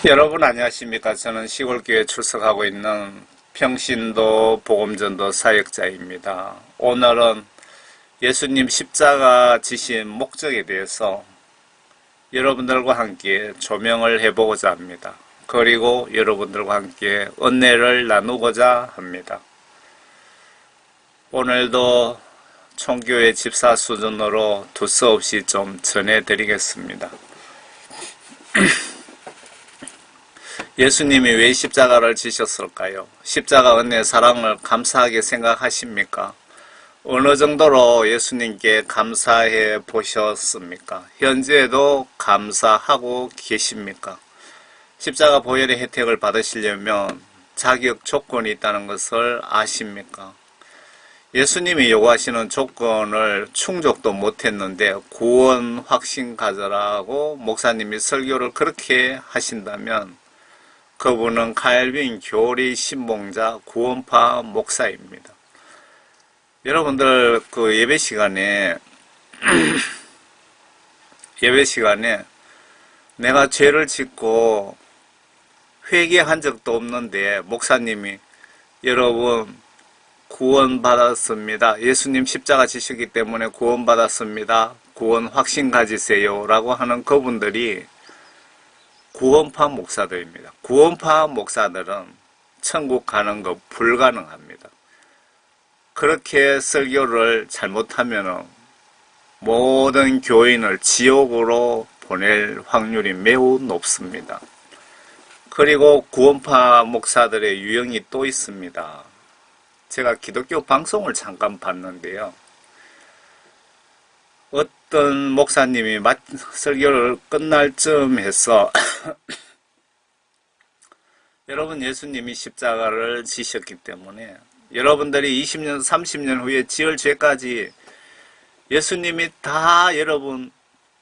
여러분 안녕하십니까? 저는 시골교회 출석하고 있는 평신도 복음전도 사역자입니다. 오늘은 예수님 십자가 지신 목적에 대해서 여러분들과 함께 조명을 해보고자 합니다. 그리고 여러분들과 함께 은혜를 나누고자 합니다. 오늘도 총교회 집사 수준으로 두서없이 좀 전해드리겠습니다. 예수님이 왜 십자가를 지셨을까요? 십자가 은혜 사랑을 감사하게 생각하십니까? 어느 정도로 예수님께 감사해 보셨습니까? 현재도 감사하고 계십니까? 십자가 보혈의 혜택을 받으시려면 자격 조건이 있다는 것을 아십니까? 예수님이 요구하시는 조건을 충족도 못했는데 구원 확신 가져라고 목사님이 설교를 그렇게 하신다면 그분은 칼빈 교리 신봉자 구원파 목사입니다. 여러분들 그 예배 시간에 내가 죄를 짓고 회개한 적도 없는데 목사님이 여러분 구원받았습니다. 예수님 십자가 지셨기 때문에 구원받았습니다. 구원 확신 가지세요 라고 하는 그분들이 구원파 목사들입니다. 구원파 목사들은 천국 가는 거 불가능합니다. 그렇게 설교를 잘못하면 모든 교인을 지옥으로 보낼 확률이 매우 높습니다. 그리고 구원파 목사들의 유형이 또 있습니다. 제가 기독교 방송을 잠깐 봤는데요. 어떤 목사님이 설교를 끝날 쯤 해서 여러분 예수님이 십자가를 지셨기 때문에 여러분들이 20년 30년 후에 지을 죄까지 예수님이 다 여러분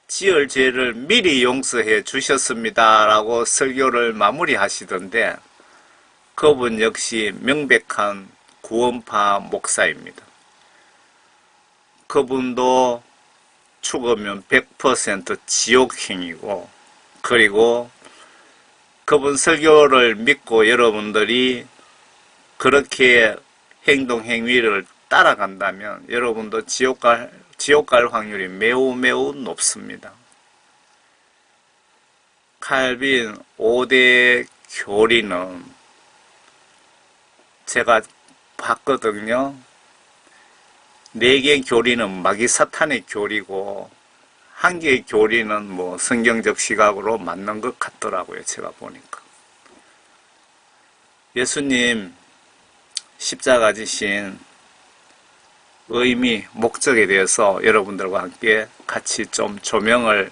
지을 죄를 미리 용서해 주셨습니다 라고 설교를 마무리하시던데 그분 역시 명백한 구원파 목사입니다. 그분도 죽으면 100% 지옥행이고 그리고 그분 설교를 믿고 여러분들이 그렇게 행동 행위를 따라간다면 여러분도 지옥 갈 확률이 매우 높습니다. 칼빈 5대 교리는 제가 봤거든요. 4개 교리는 마귀 사탄의 교리고 1개의 교리는 뭐 성경적 시각으로 맞는 것 같더라고요. 제가 보니까. 예수님 십자가 지신 의미, 목적에 대해서 여러분들과 함께 같이 좀 조명을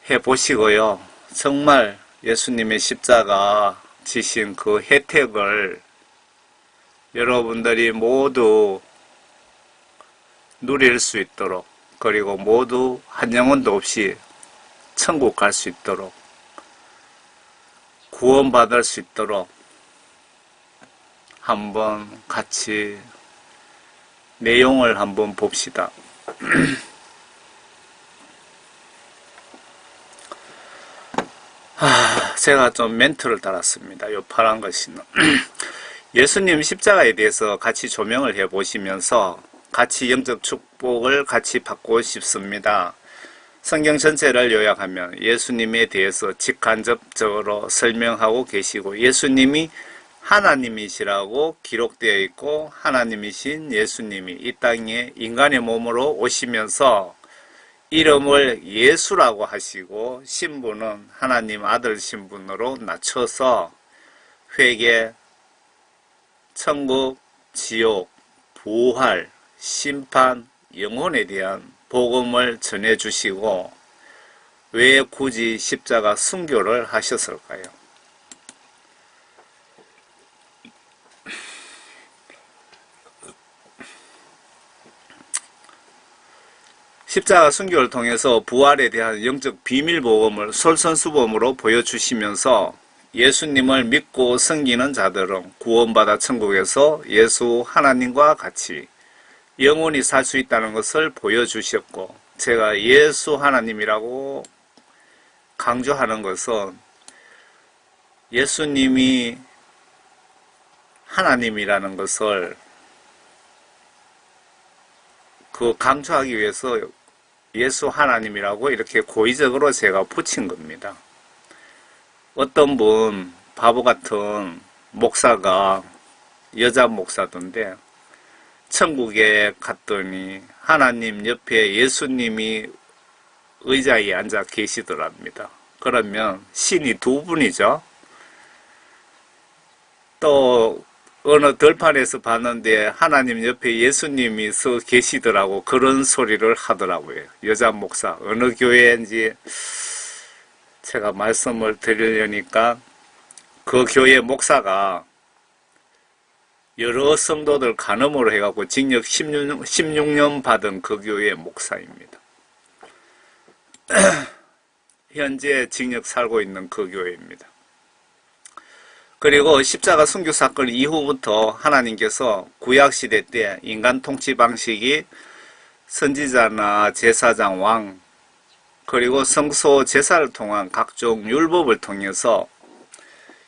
해보시고요. 정말 예수님의 십자가 지신 그 혜택을 여러분들이 모두 누릴 수 있도록 그리고 모두 한 영혼도 없이 천국 갈 수 있도록 구원받을 수 있도록 한번 같이 내용을 한번 봅시다. 제가 좀 멘트를 달았습니다. 요 파란 것이는. 예수님 십자가에 대해서 같이 조명을 해보시면서 같이 영적 축복을 같이 받고 싶습니다. 성경 전체를 요약하면 예수님에 대해서 직간접적으로 설명하고 계시고 예수님이 하나님이시라고 기록되어 있고 하나님이신 예수님이 이 땅에 인간의 몸으로 오시면서 이름을 예수라고 하시고 신분은 하나님 아들 신분으로 낮춰서 회개, 천국, 지옥, 부활, 심판, 영혼에 대한 복음을 전해주시고 왜 굳이 십자가 순교를 하셨을까요? 십자가 순교를 통해서 부활에 대한 영적 비밀 복음을 솔선수범으로 보여주시면서 예수님을 믿고 섬기는 자들은 구원받아 천국에서 예수 하나님과 같이 영원히 살 수 있다는 것을 보여주셨고 제가 예수 하나님이라고 강조하는 것은 예수님이 하나님이라는 것을 강조하기 위해서 예수 하나님이라고 이렇게 고의적으로 제가 붙인 겁니다. 어떤 분 바보 같은 목사가 여자 목사던데 천국에 갔더니 하나님 옆에 예수님이 의자에 앉아 계시더랍니다. 그러면 신이 두 분이죠. 또 어느 들판에서 봤는데 하나님 옆에 예수님이 서 계시더라고. 그런 소리를 하더라고요. 여자 목사. 어느 교회인지 제가 말씀을 드리려니까 그 교회 목사가 여러 성도들 간음으로 해갖고 징역 16년 받은 그 교회 목사입니다. 현재 징역 살고 있는 그 교회입니다. 그리고 십자가 순교 사건 이후부터 하나님께서 구약시대 때 인간 통치 방식이 선지자나 제사장 왕 그리고 성소 제사를 통한 각종 율법을 통해서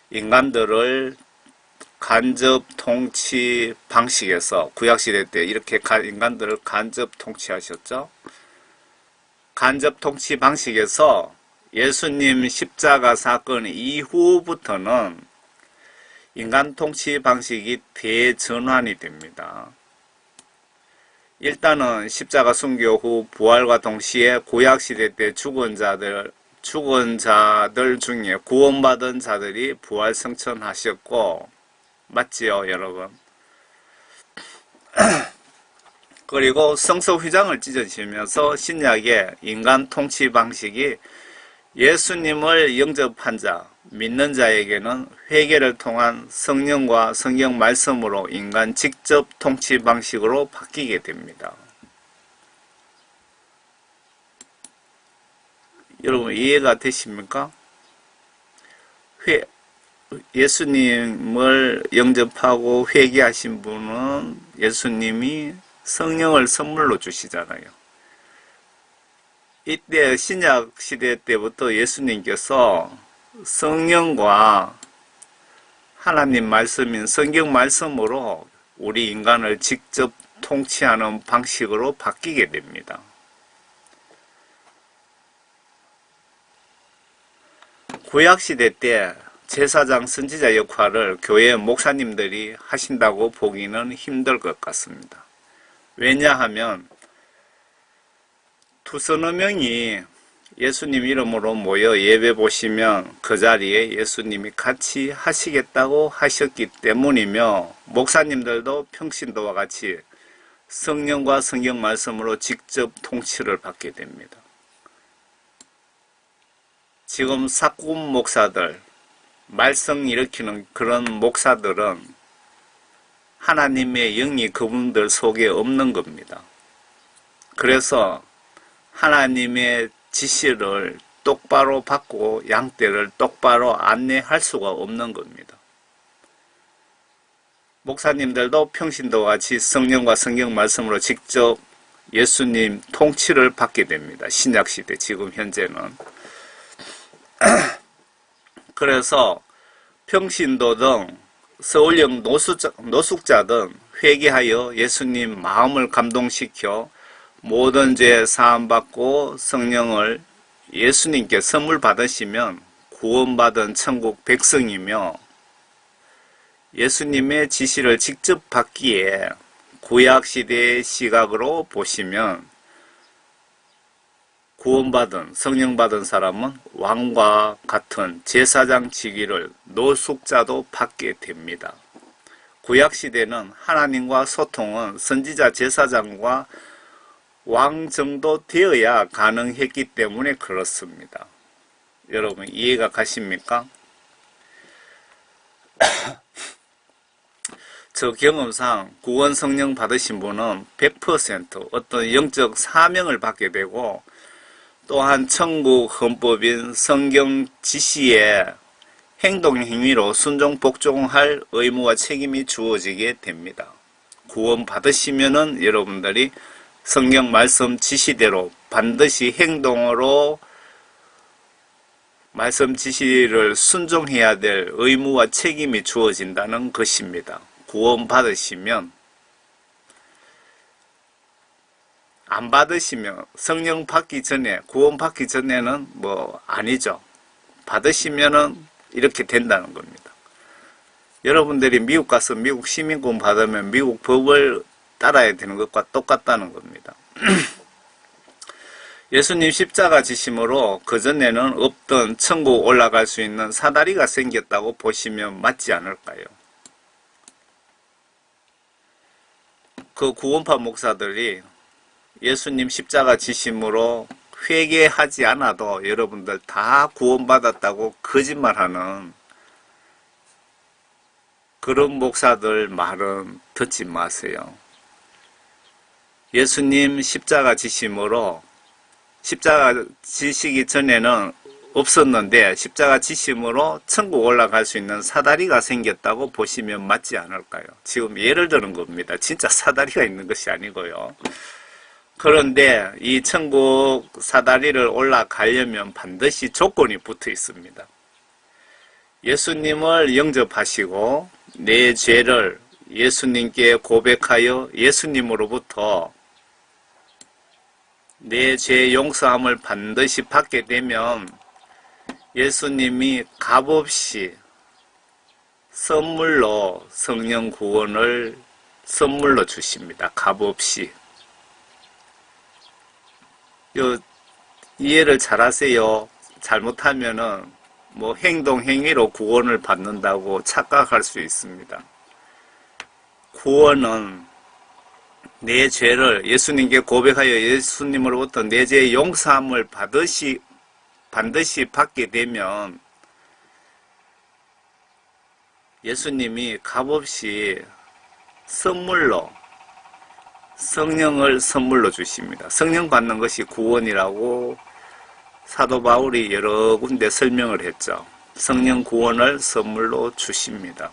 인간들을 간접 통치 방식에서 구약시대 때 이렇게 인간들을 간접 통치하셨죠. 간접 통치 방식에서 예수님 십자가 사건 이후부터는 인간 통치 방식이 대전환이 됩니다. 일단은 십자가 순교 후 부활과 동시에 구약시대 때 죽은 자들 중에 구원받은 자들이 부활 성천하셨고, 맞지요, 여러분? 그리고 성소 휘장을 찢어지면서 신약의 인간 통치 방식이 예수님을 영접한 자, 믿는 자에게는 회개를 통한 성령과 성경 말씀으로 인간 직접 통치 방식으로 바뀌게 됩니다. 여러분 이해가 되십니까? 예수님을 영접하고 회개하신 분은 예수님이 성령을 선물로 주시잖아요. 이때 신약 시대 때부터 예수님께서 성령과 하나님 말씀인 성경 말씀으로 우리 인간을 직접 통치하는 방식으로 바뀌게 됩니다. 구약시대 때 제사장 선지자 역할을 교회 목사님들이 하신다고 보기는 힘들 것 같습니다. 왜냐하면 두서너 명이 예수님 이름으로 모여 예배 보시면 그 자리에 예수님이 같이 하시겠다고 하셨기 때문이며, 목사님들도 평신도와 같이 성령과 성경 말씀으로 직접 통치를 받게 됩니다. 지금 사꾼 목사들, 말썽 일으키는 그런 목사들은 하나님의 영이 그분들 속에 없는 겁니다. 그래서 하나님의 지시를 똑바로 받고 양떼를 똑바로 안내할 수가 없는 겁니다. 목사님들도 평신도와 같이 성령과 성경 말씀으로 직접 예수님 통치를 받게 됩니다. 신약시대 지금 현재는. 그래서 평신도 등 서울형 노숙자 등 회개하여 예수님 마음을 감동시켜 모든 죄 사함받고 성령을 예수님께 선물 받으시면 구원받은 천국 백성이며, 예수님의 지시를 직접 받기에 구약시대의 시각으로 보시면 구원받은 성령 받은 사람은 왕과 같은 제사장 직위를 노숙자도 받게 됩니다. 구약시대는 하나님과 소통은 선지자 제사장과 왕 정도 되어야 가능했기 때문에 그렇습니다. 여러분 이해가 가십니까? 저 경험상 구원 성령 받으신 분은 100% 어떤 영적 사명을 받게 되고, 또한 천국 헌법인 성경 지시에 행동 행위로 순종 복종할 의무와 책임이 주어지게 됩니다. 구원 받으시면은 여러분들이 성경 말씀 지시대로 반드시 행동으로 말씀 지시를 순종해야 될 의무와 책임이 주어진다는 것입니다. 구원 받으시면, 안 받으시면, 성령 받기 전에, 구원 받기 전에는 뭐 아니죠. 받으시면은 이렇게 된다는 겁니다. 여러분들이 미국 가서 미국 시민권 받으면 미국 법을 따라야 되는 것과 똑같다는 겁니다. 예수님 십자가 지심으로 그전에는 없던 천국 올라갈 수 있는 사다리가 생겼다고 보시면 맞지 않을까요? 그 구원파 목사들이 예수님 십자가 지심으로 회개하지 않아도 여러분들 다 구원받았다고 거짓말하는 그런 목사들 말은 듣지 마세요. 예수님 십자가 지심으로, 십자가 지시기 전에는 없었는데 십자가 지심으로 천국 올라갈 수 있는 사다리가 생겼다고 보시면 맞지 않을까요? 지금 예를 드는 겁니다. 진짜 사다리가 있는 것이 아니고요. 그런데 이 천국 사다리를 올라가려면 반드시 조건이 붙어 있습니다. 예수님을 영접하시고 내 죄를 예수님께 고백하여 예수님으로부터 내 죄 용서함을 반드시 받게 되면 예수님이 값없이 선물로 성령 구원을 선물로 주십니다. 값없이. 이해를 잘 하세요. 잘못하면은 뭐 행동, 행위로 구원을 받는다고 착각할 수 있습니다. 구원은 내 죄를 예수님께 고백하여 예수님으로부터 내 죄의 용서함을 반드시 받게 되면 예수님이 값없이 선물로 성령을 선물로 주십니다. 성령 받는 것이 구원이라고 사도 바울이 여러 군데 설명을 했죠. 성령 구원을 선물로 주십니다.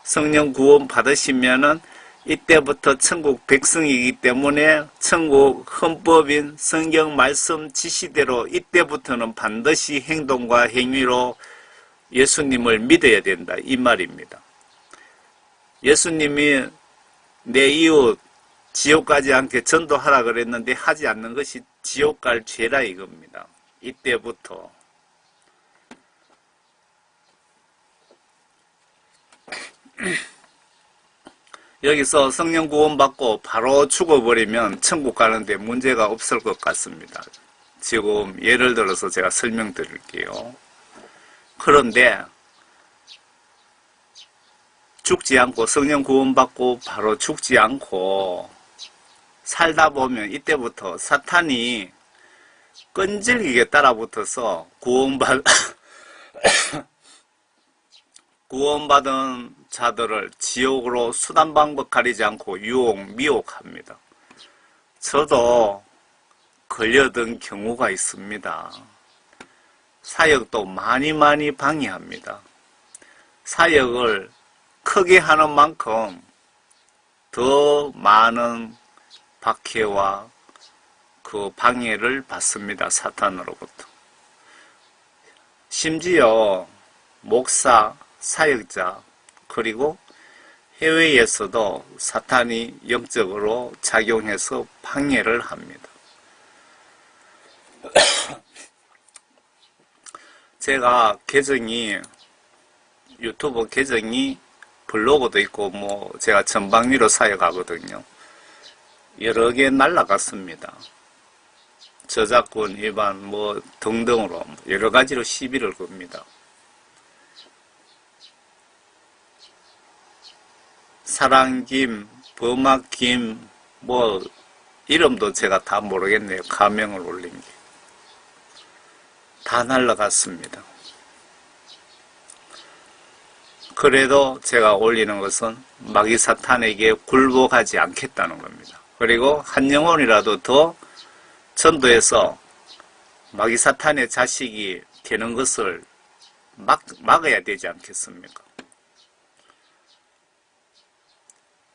성령 구원 받으시면은 이때부터 천국 백성이기 때문에 천국 헌법인 성경 말씀 지시대로 이때부터는 반드시 행동과 행위로 예수님을 믿어야 된다. 이 말입니다. 예수님이 내 이웃 지옥 가지 않게 전도하라 그랬는데 하지 않는 것이 지옥 갈 죄라 이겁니다. 이때부터. 여기서 성령 구원 받고 바로 죽어버리면 천국 가는데 문제가 없을 것 같습니다. 지금 예를 들어서 제가 설명드릴게요. 그런데 죽지 않고 성령 구원 받고 바로 죽지 않고 살다 보면 이때부터 사탄이 끈질기게 따라붙어서 구원받은 자들을 지옥으로 수단 방법 가리지 않고 유혹, 미혹합니다. 저도 걸려든 경우가 있습니다. 사역도 많이 방해합니다. 사역을 크게 하는 만큼 더 많은 박해와 그 방해를 받습니다. 사탄으로부터. 심지어 목사, 사역자, 그리고 해외에서도 사탄이 영적으로 작용해서 방해를 합니다. 제가 유튜브 계정이 블로그도 있고 뭐 제가 전방위로 사역하거든요. 여러 개 날라갔습니다. 저작권 위반 뭐 등등으로 여러 가지로 시비를 겁니다. 사랑김, 범악김, 뭐 이름도 제가 다 모르겠네요. 가명을 올린 게. 다 날라갔습니다. 그래도 제가 올리는 것은 마귀 사탄에게 굴복하지 않겠다는 겁니다. 그리고 한 영혼이라도 더 전도해서 마귀 사탄의 자식이 되는 것을 막아야 되지 않겠습니까?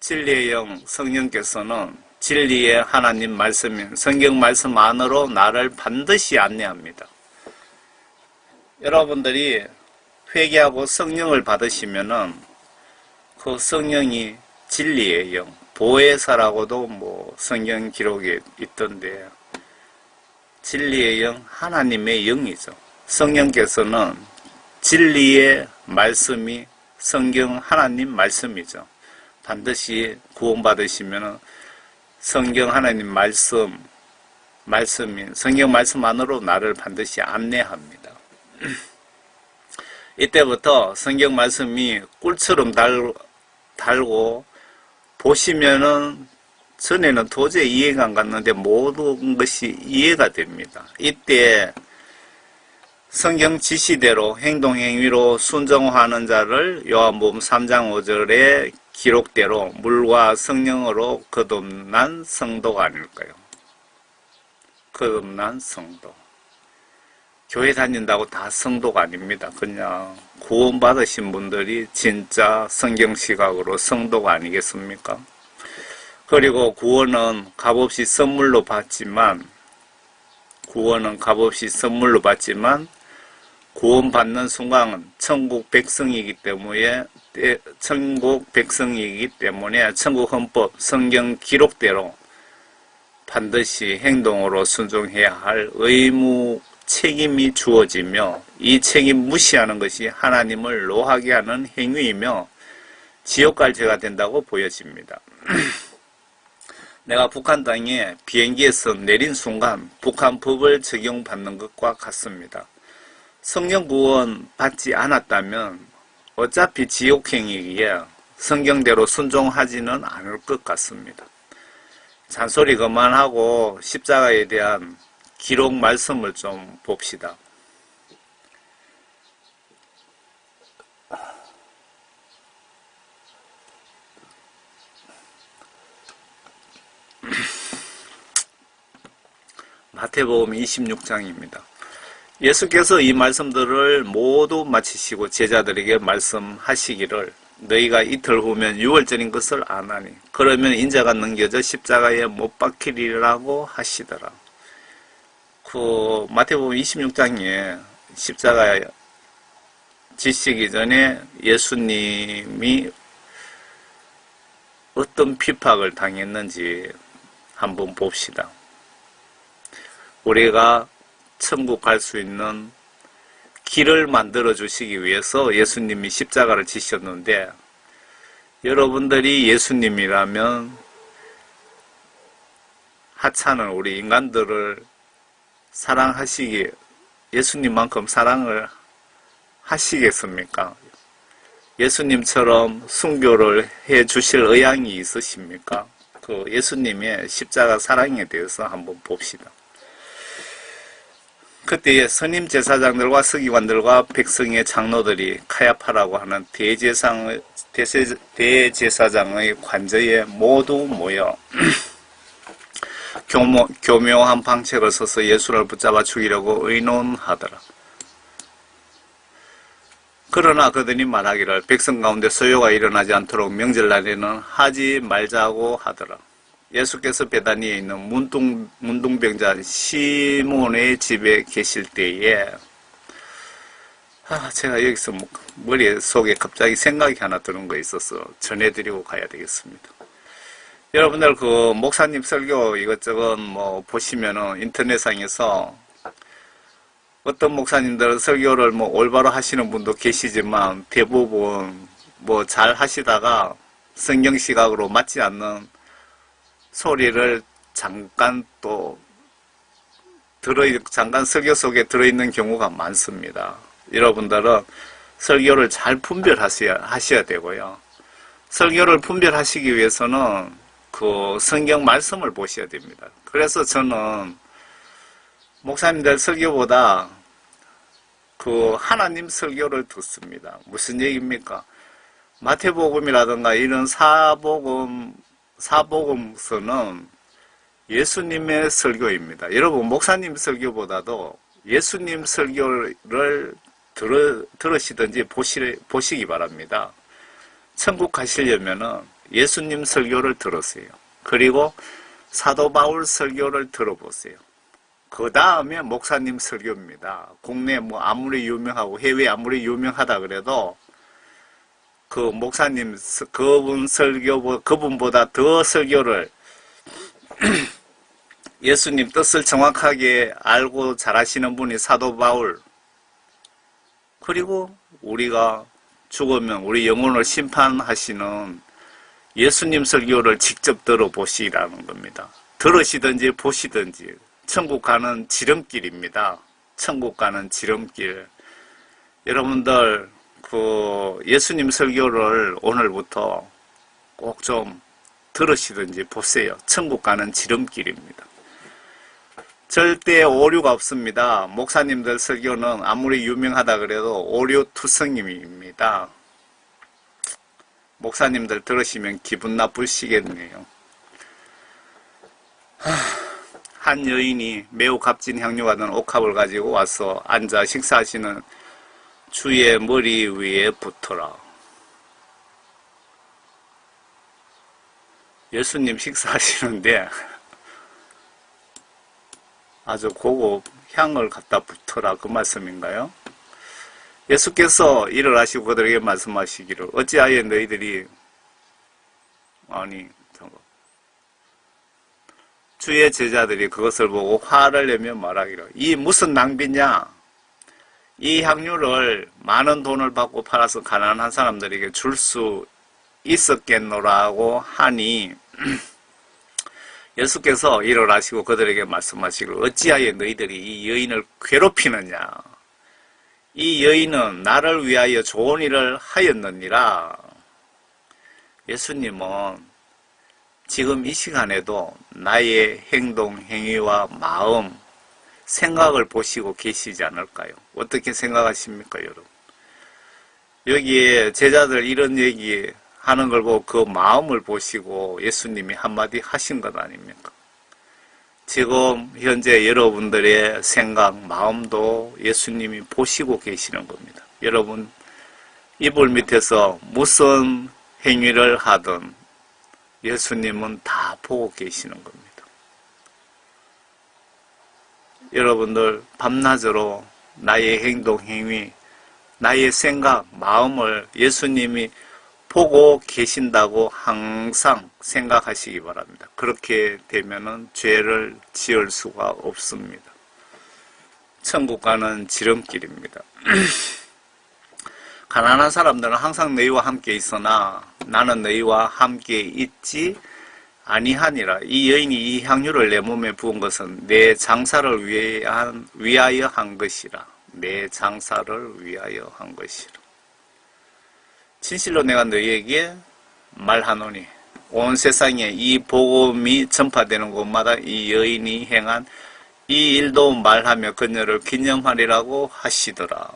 진리의 영 성령께서는 진리의 하나님 말씀인 성경 말씀 안으로 나를 반드시 안내합니다. 여러분들이 회개하고 성령을 받으시면은 그 성령이 진리의 영, 보혜사라고도 뭐 성경 기록에 있던데 진리의 영, 하나님의 영이죠. 성령께서는 진리의 말씀이 성경 하나님 말씀이죠. 반드시 구원받으시면은 성경 하나님 말씀인 성경 말씀 안으로 나를 반드시 안내합니다. 이때부터 성경 말씀이 꿀처럼 달고 보시면은 전에는 도저히 이해가 안 갔는데 모든 것이 이해가 됩니다. 이때 성경 지시대로 행동 행위로 순종하는 자를 요한복음 3장 5절의 기록대로 물과 성령으로 거듭난 성도가 아닐까요? 거듭난 성도. 교회 다닌다고 다 성도가 아닙니다. 그냥 구원받으신 분들이 진짜 성경 시각으로 성도가 아니겠습니까? 그리고 구원은 값없이 선물로 받지만 구원받는 순간은 천국 백성이기 때문에 천국 헌법 성경 기록대로 반드시 행동으로 순종해야 할 의무 책임이 주어지며 이 책임 무시하는 것이 하나님을 노하게 하는 행위이며 지옥 갈 죄가 된다고 보여집니다. 내가 북한 땅에 비행기에서 내린 순간 북한 법을 적용받는 것과 같습니다. 성령 구원 받지 않았다면 어차피 지옥행이기에 성경대로 순종하지는 않을 것 같습니다. 잔소리 그만하고 십자가에 대한 기록 말씀을 좀 봅시다. 마태복음 26장입니다. 예수께서 이 말씀들을 모두 마치시고 제자들에게 말씀하시기를 너희가 이틀 후면 유월절인 것을 아나니 그러면 인자가 넘겨져 십자가에 못 박히리라고 하시더라. 그 마태복음 26장에 십자가에 지시기 전에 예수님이 어떤 핍박을 당했는지 한번 봅시다. 우리가 천국 갈 수 있는 길을 만들어 주시기 위해서 예수님이 십자가를 지셨는데 여러분들이 예수님이라면 하찮은 우리 인간들을 사랑하시기 예수님만큼 사랑을 하시겠습니까? 예수님처럼 순교를 해 주실 의향이 있으십니까? 그 예수님의 십자가 사랑에 대해서 한번 봅시다. 그때에 선임 제사장들과 서기관들과 백성의 장로들이 카야파라고 하는 대제사장의 관저에 모두 모여 교묘한 방책을 써서 예수를 붙잡아 죽이려고 의논하더라. 그러나 그들이 말하기를 백성 가운데 소요가 일어나지 않도록 명절날에는 하지 말자고 하더라. 예수께서 베다니에 있는 문둥병자 시몬의 집에 계실 때에 제가 여기서 머릿속에 갑자기 생각이 하나 드는 거 있어서 전해드리고 가야 되겠습니다. 여러분들 그 목사님 설교 이것저것 뭐 보시면은 인터넷상에서 어떤 목사님들은 설교를 뭐 올바로 하시는 분도 계시지만 대부분 뭐 잘 하시다가 성경 시각으로 맞지 않는 소리를 잠깐 설교 속에 들어있는 경우가 많습니다. 여러분들은 설교를 잘 분별하셔야 되고요. 설교를 분별하시기 위해서는 그 성경 말씀을 보셔야 됩니다. 그래서 저는 목사님들 설교보다 그 하나님 설교를 듣습니다. 무슨 얘기입니까? 마태복음이라든가 이런 사복음서는 예수님의 설교입니다. 여러분 목사님 설교보다도 예수님 설교를 들으시든지 보시기 바랍니다. 천국 가시려면은 예수님 설교를 들으세요. 그리고 사도 바울 설교를 들어보세요. 그 다음에 목사님 설교입니다. 국내 뭐 아무리 유명하고 해외 아무리 유명하다 그래도 그 목사님 그분보다 더 설교를 예수님 뜻을 정확하게 알고 잘하시는 분이 사도 바울, 그리고 우리가 죽으면 우리 영혼을 심판하시는 예수님 설교를 직접 들어보시라는 겁니다. 들으시든지 보시든지 천국 가는 지름길입니다. 천국 가는 지름길. 여러분들 그 예수님 설교를 오늘부터 꼭 좀 들으시든지 보세요. 천국 가는 지름길입니다. 절대 오류가 없습니다. 목사님들 설교는 아무리 유명하다 그래도 오류투성임입니다. 목사님들 들으시면 기분 나쁘시겠네요. 한 여인이 매우 값진 향료가 든 옥합을 가지고 와서 앉아 식사하시는 주의 머리 위에 붙어라. 예수님 식사하시는데 아주 고급 향을 갖다 붙어라, 그 말씀인가요? 예수께서 일을 하시고 그들에게 말씀하시기를 어찌하여 너희들이 주의 제자들이 그것을 보고 화를 내며 말하기를 이 무슨 낭비냐? 이 향유를 많은 돈을 받고 팔아서 가난한 사람들에게 줄 수 있었겠노라고 하니 예수께서 일을 하시고 그들에게 말씀하시기를 어찌하여 너희들이 이 여인을 괴롭히느냐? 이 여인은 나를 위하여 좋은 일을 하였느니라. 예수님은 지금 이 시간에도 나의 행동, 행위와 마음, 생각을 보시고 계시지 않을까요? 어떻게 생각하십니까, 여러분? 여기에 제자들 이런 얘기 하는 걸 보고 그 마음을 보시고 예수님이 한마디 하신 것 아닙니까? 지금 현재 여러분들의 생각, 마음도 예수님이 보시고 계시는 겁니다. 여러분 이불 밑에서 무슨 행위를 하든 예수님은 다 보고 계시는 겁니다. 여러분들 밤낮으로 나의 행동, 행위, 나의 생각, 마음을 예수님이 보고 계신다고 항상 생각하시기 바랍니다. 그렇게 되면은 죄를 지을 수가 없습니다. 천국 가는 지름길입니다. 가난한 사람들은 항상 너희와 함께 있으나 나는 너희와 함께 있지 아니하니라. 이 여인이 이 향유를 내 몸에 부은 것은 내 장사를 위하여 한 것이라. 내 장사를 위하여 한 것이라. 진실로 내가 너희에게 말하노니 온 세상에 이 복음이 전파되는 곳마다 이 여인이 행한 이 일도 말하며 그녀를 기념하리라고 하시더라.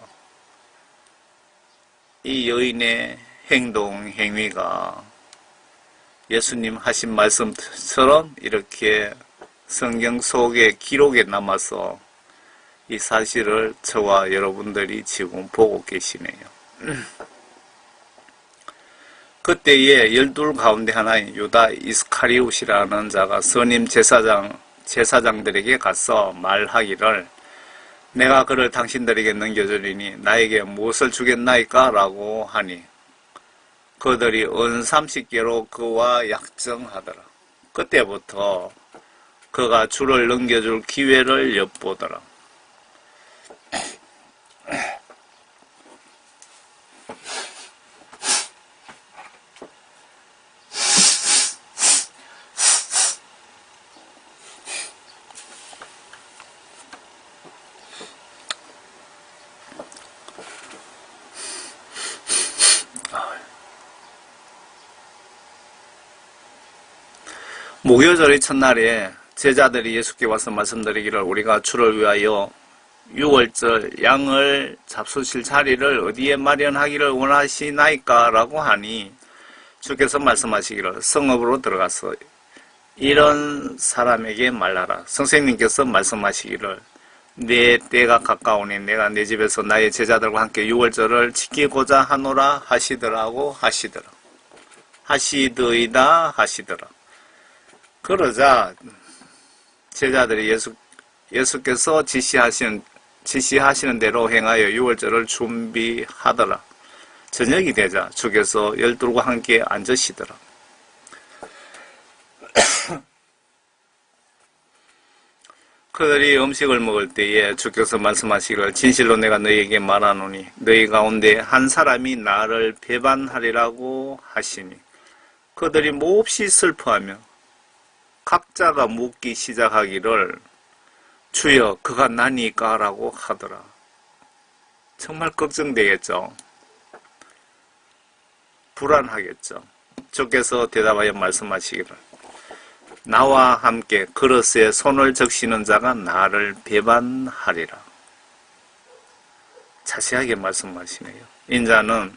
이 여인의 행동, 행위가 예수님 하신 말씀처럼 이렇게 성경 속에 기록에 남아서 이 사실을 저와 여러분들이 지금 보고 계시네요. 그때에 12 가운데 하나인 유다 이스카리옷이라는 자가 선임 제사장들에게 가서 말하기를 내가 그를 당신들에게 넘겨주리니 나에게 무엇을 주겠나이까? 라고 하니 그들이 은 30개로 그와 약정하더라. 그때부터 그가 주를 넘겨줄 기회를 엿보더라. 무교절의 첫날에 제자들이 예수께 와서 말씀드리기를 우리가 주를 위하여 6월절 양을 잡수실 자리를 어디에 마련하기를 원하시나이까? 라고 하니 주께서 말씀하시기를 성읍으로 들어가서 이런 사람에게 말하라. 선생님께서 말씀하시기를 내 때가 가까우니 내가 내 집에서 나의 제자들과 함께 6월절을 지키고자 하노라 하시더라. 하시더이다 하시더라. 그러자 제자들이 예수께서 지시하시는 대로 행하여 유월절을 준비하더라. 저녁이 되자 주께서 열둘과 함께 앉으시더라. 그들이 음식을 먹을 때에 주께서 말씀하시기를 진실로 내가 너희에게 말하노니 너희 가운데 한 사람이 나를 배반하리라고 하시니 그들이 몹시 슬퍼하며 각자가 묻기 시작하기를 주여 그가 나니까 라고 하더라. 정말 걱정되겠죠. 불안하겠죠. 주께서 대답하여 말씀하시기를 나와 함께 그릇에 손을 적시는 자가 나를 배반하리라. 자세하게 말씀하시네요. 인자는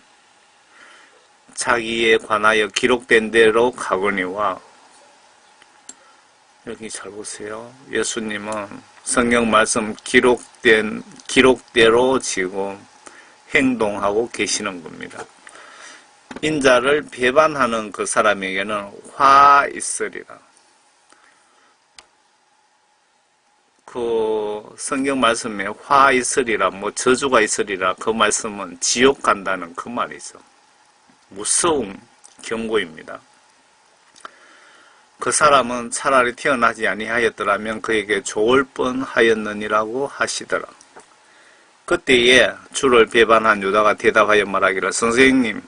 자기에 관하여 기록된 대로 가거니와 여기 잘 보세요. 예수님은 성경 말씀 기록대로 지금 행동하고 계시는 겁니다. 인자를 배반하는 그 사람에게는 화 있으리라. 그 성경 말씀에 화 있으리라, 저주가 있으리라, 그 말씀은 지옥 간다는 그 말이죠. 무서운 경고입니다. 그 사람은 차라리 태어나지 아니하였더라면 그에게 좋을 뻔하였느니라고 하시더라. 그때에 주를 배반한 유다가 대답하여 말하기를 선생님,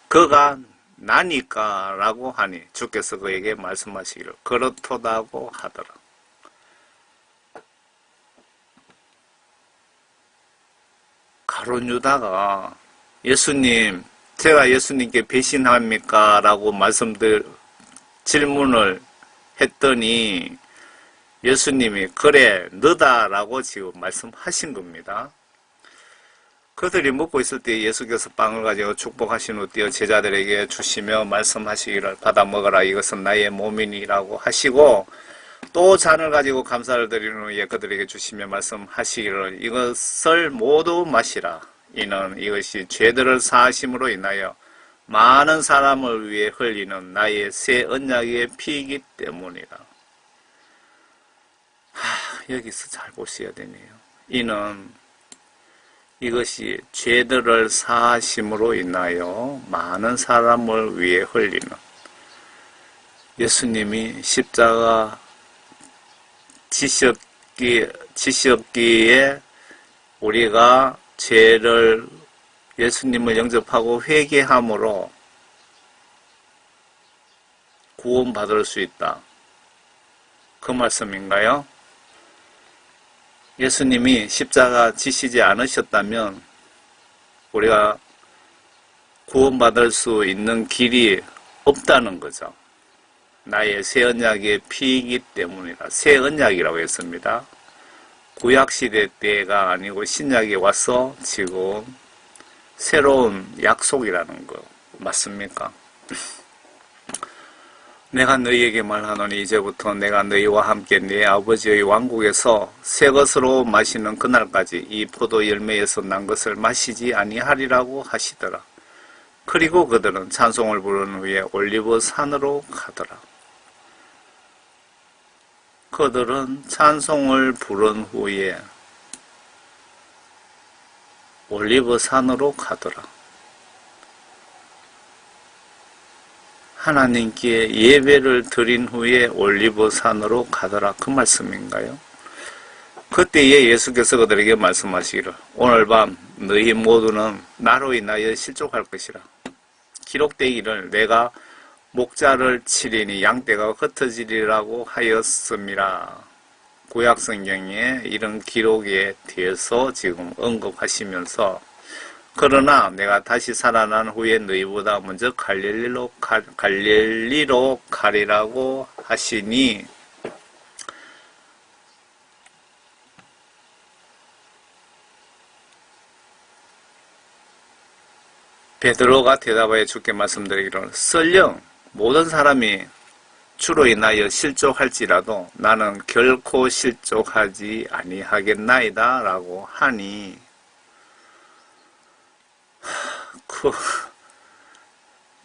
그가 나니까 라고 하니 주께서 그에게 말씀하시기를 그렇도다고 하더라. 가룟 유다가 예수님, 제가 예수님께 배신합니까? 라고 질문을 했더니 예수님이 그래 너다 라고 지금 말씀하신 겁니다. 그들이 먹고 있을 때 예수께서 빵을 가지고 축복하신 후 띄어 제자들에게 주시며 말씀하시기를 받아 먹어라 이것은 나의 몸이니라고 하시고 또 잔을 가지고 감사를 드리는 후에 그들에게 주시며 말씀하시기를 이것을 모두 마시라. 이는 이것이 죄들을 사하심으로 인하여 많은 사람을 위해 흘리는 나의 새 언약의 피이기 때문이라. 여기서 잘 보셔야 되네요. 이는 이것이 죄들을 사하심으로 인하여 많은 사람을 위해 흘리는 예수님이 십자가 지셨기에 우리가 죄를 예수님을 영접하고 회개함으로 구원받을 수 있다. 그 말씀인가요? 예수님이 십자가 지시지 않으셨다면 우리가 구원받을 수 있는 길이 없다는 거죠. 나의 새 언약의 피이기 때문이라. 새 언약이라고 했습니다. 구약시대 때가 아니고 신약에 와서 지금 새로운 약속이라는 거 맞습니까? 내가 너희에게 말하노니 이제부터 내가 너희와 함께 내 아버지의 왕국에서 새 것으로 마시는 그날까지 이 포도 열매에서 난 것을 마시지 아니하리라고 하시더라. 그리고 그들은 찬송을 부른 후에 올리브 산으로 가더라. 그들은 찬송을 부른 후에 올리브 산으로 가더라. 하나님께 예배를 드린 후에 올리브 산으로 가더라. 그 말씀인가요? 그때에 예수께서 그들에게 말씀하시기를 오늘 밤 너희 모두는 나로 인하여 실족할 것이라. 기록되기를 내가 목자를 치리니 양떼가 흩어지리라고 하였음이라. 구약성경에 이런 기록에 대해서 지금 언급하시면서 그러나 내가 다시 살아난 후에 너희보다 먼저 갈릴리로 가리라고 하시니 베드로가 대답하여 주께 말씀드리기를 설령 모든 사람이 주로 인하여 실족할지라도 나는 결코 실족하지 아니하겠나이다 라고 하니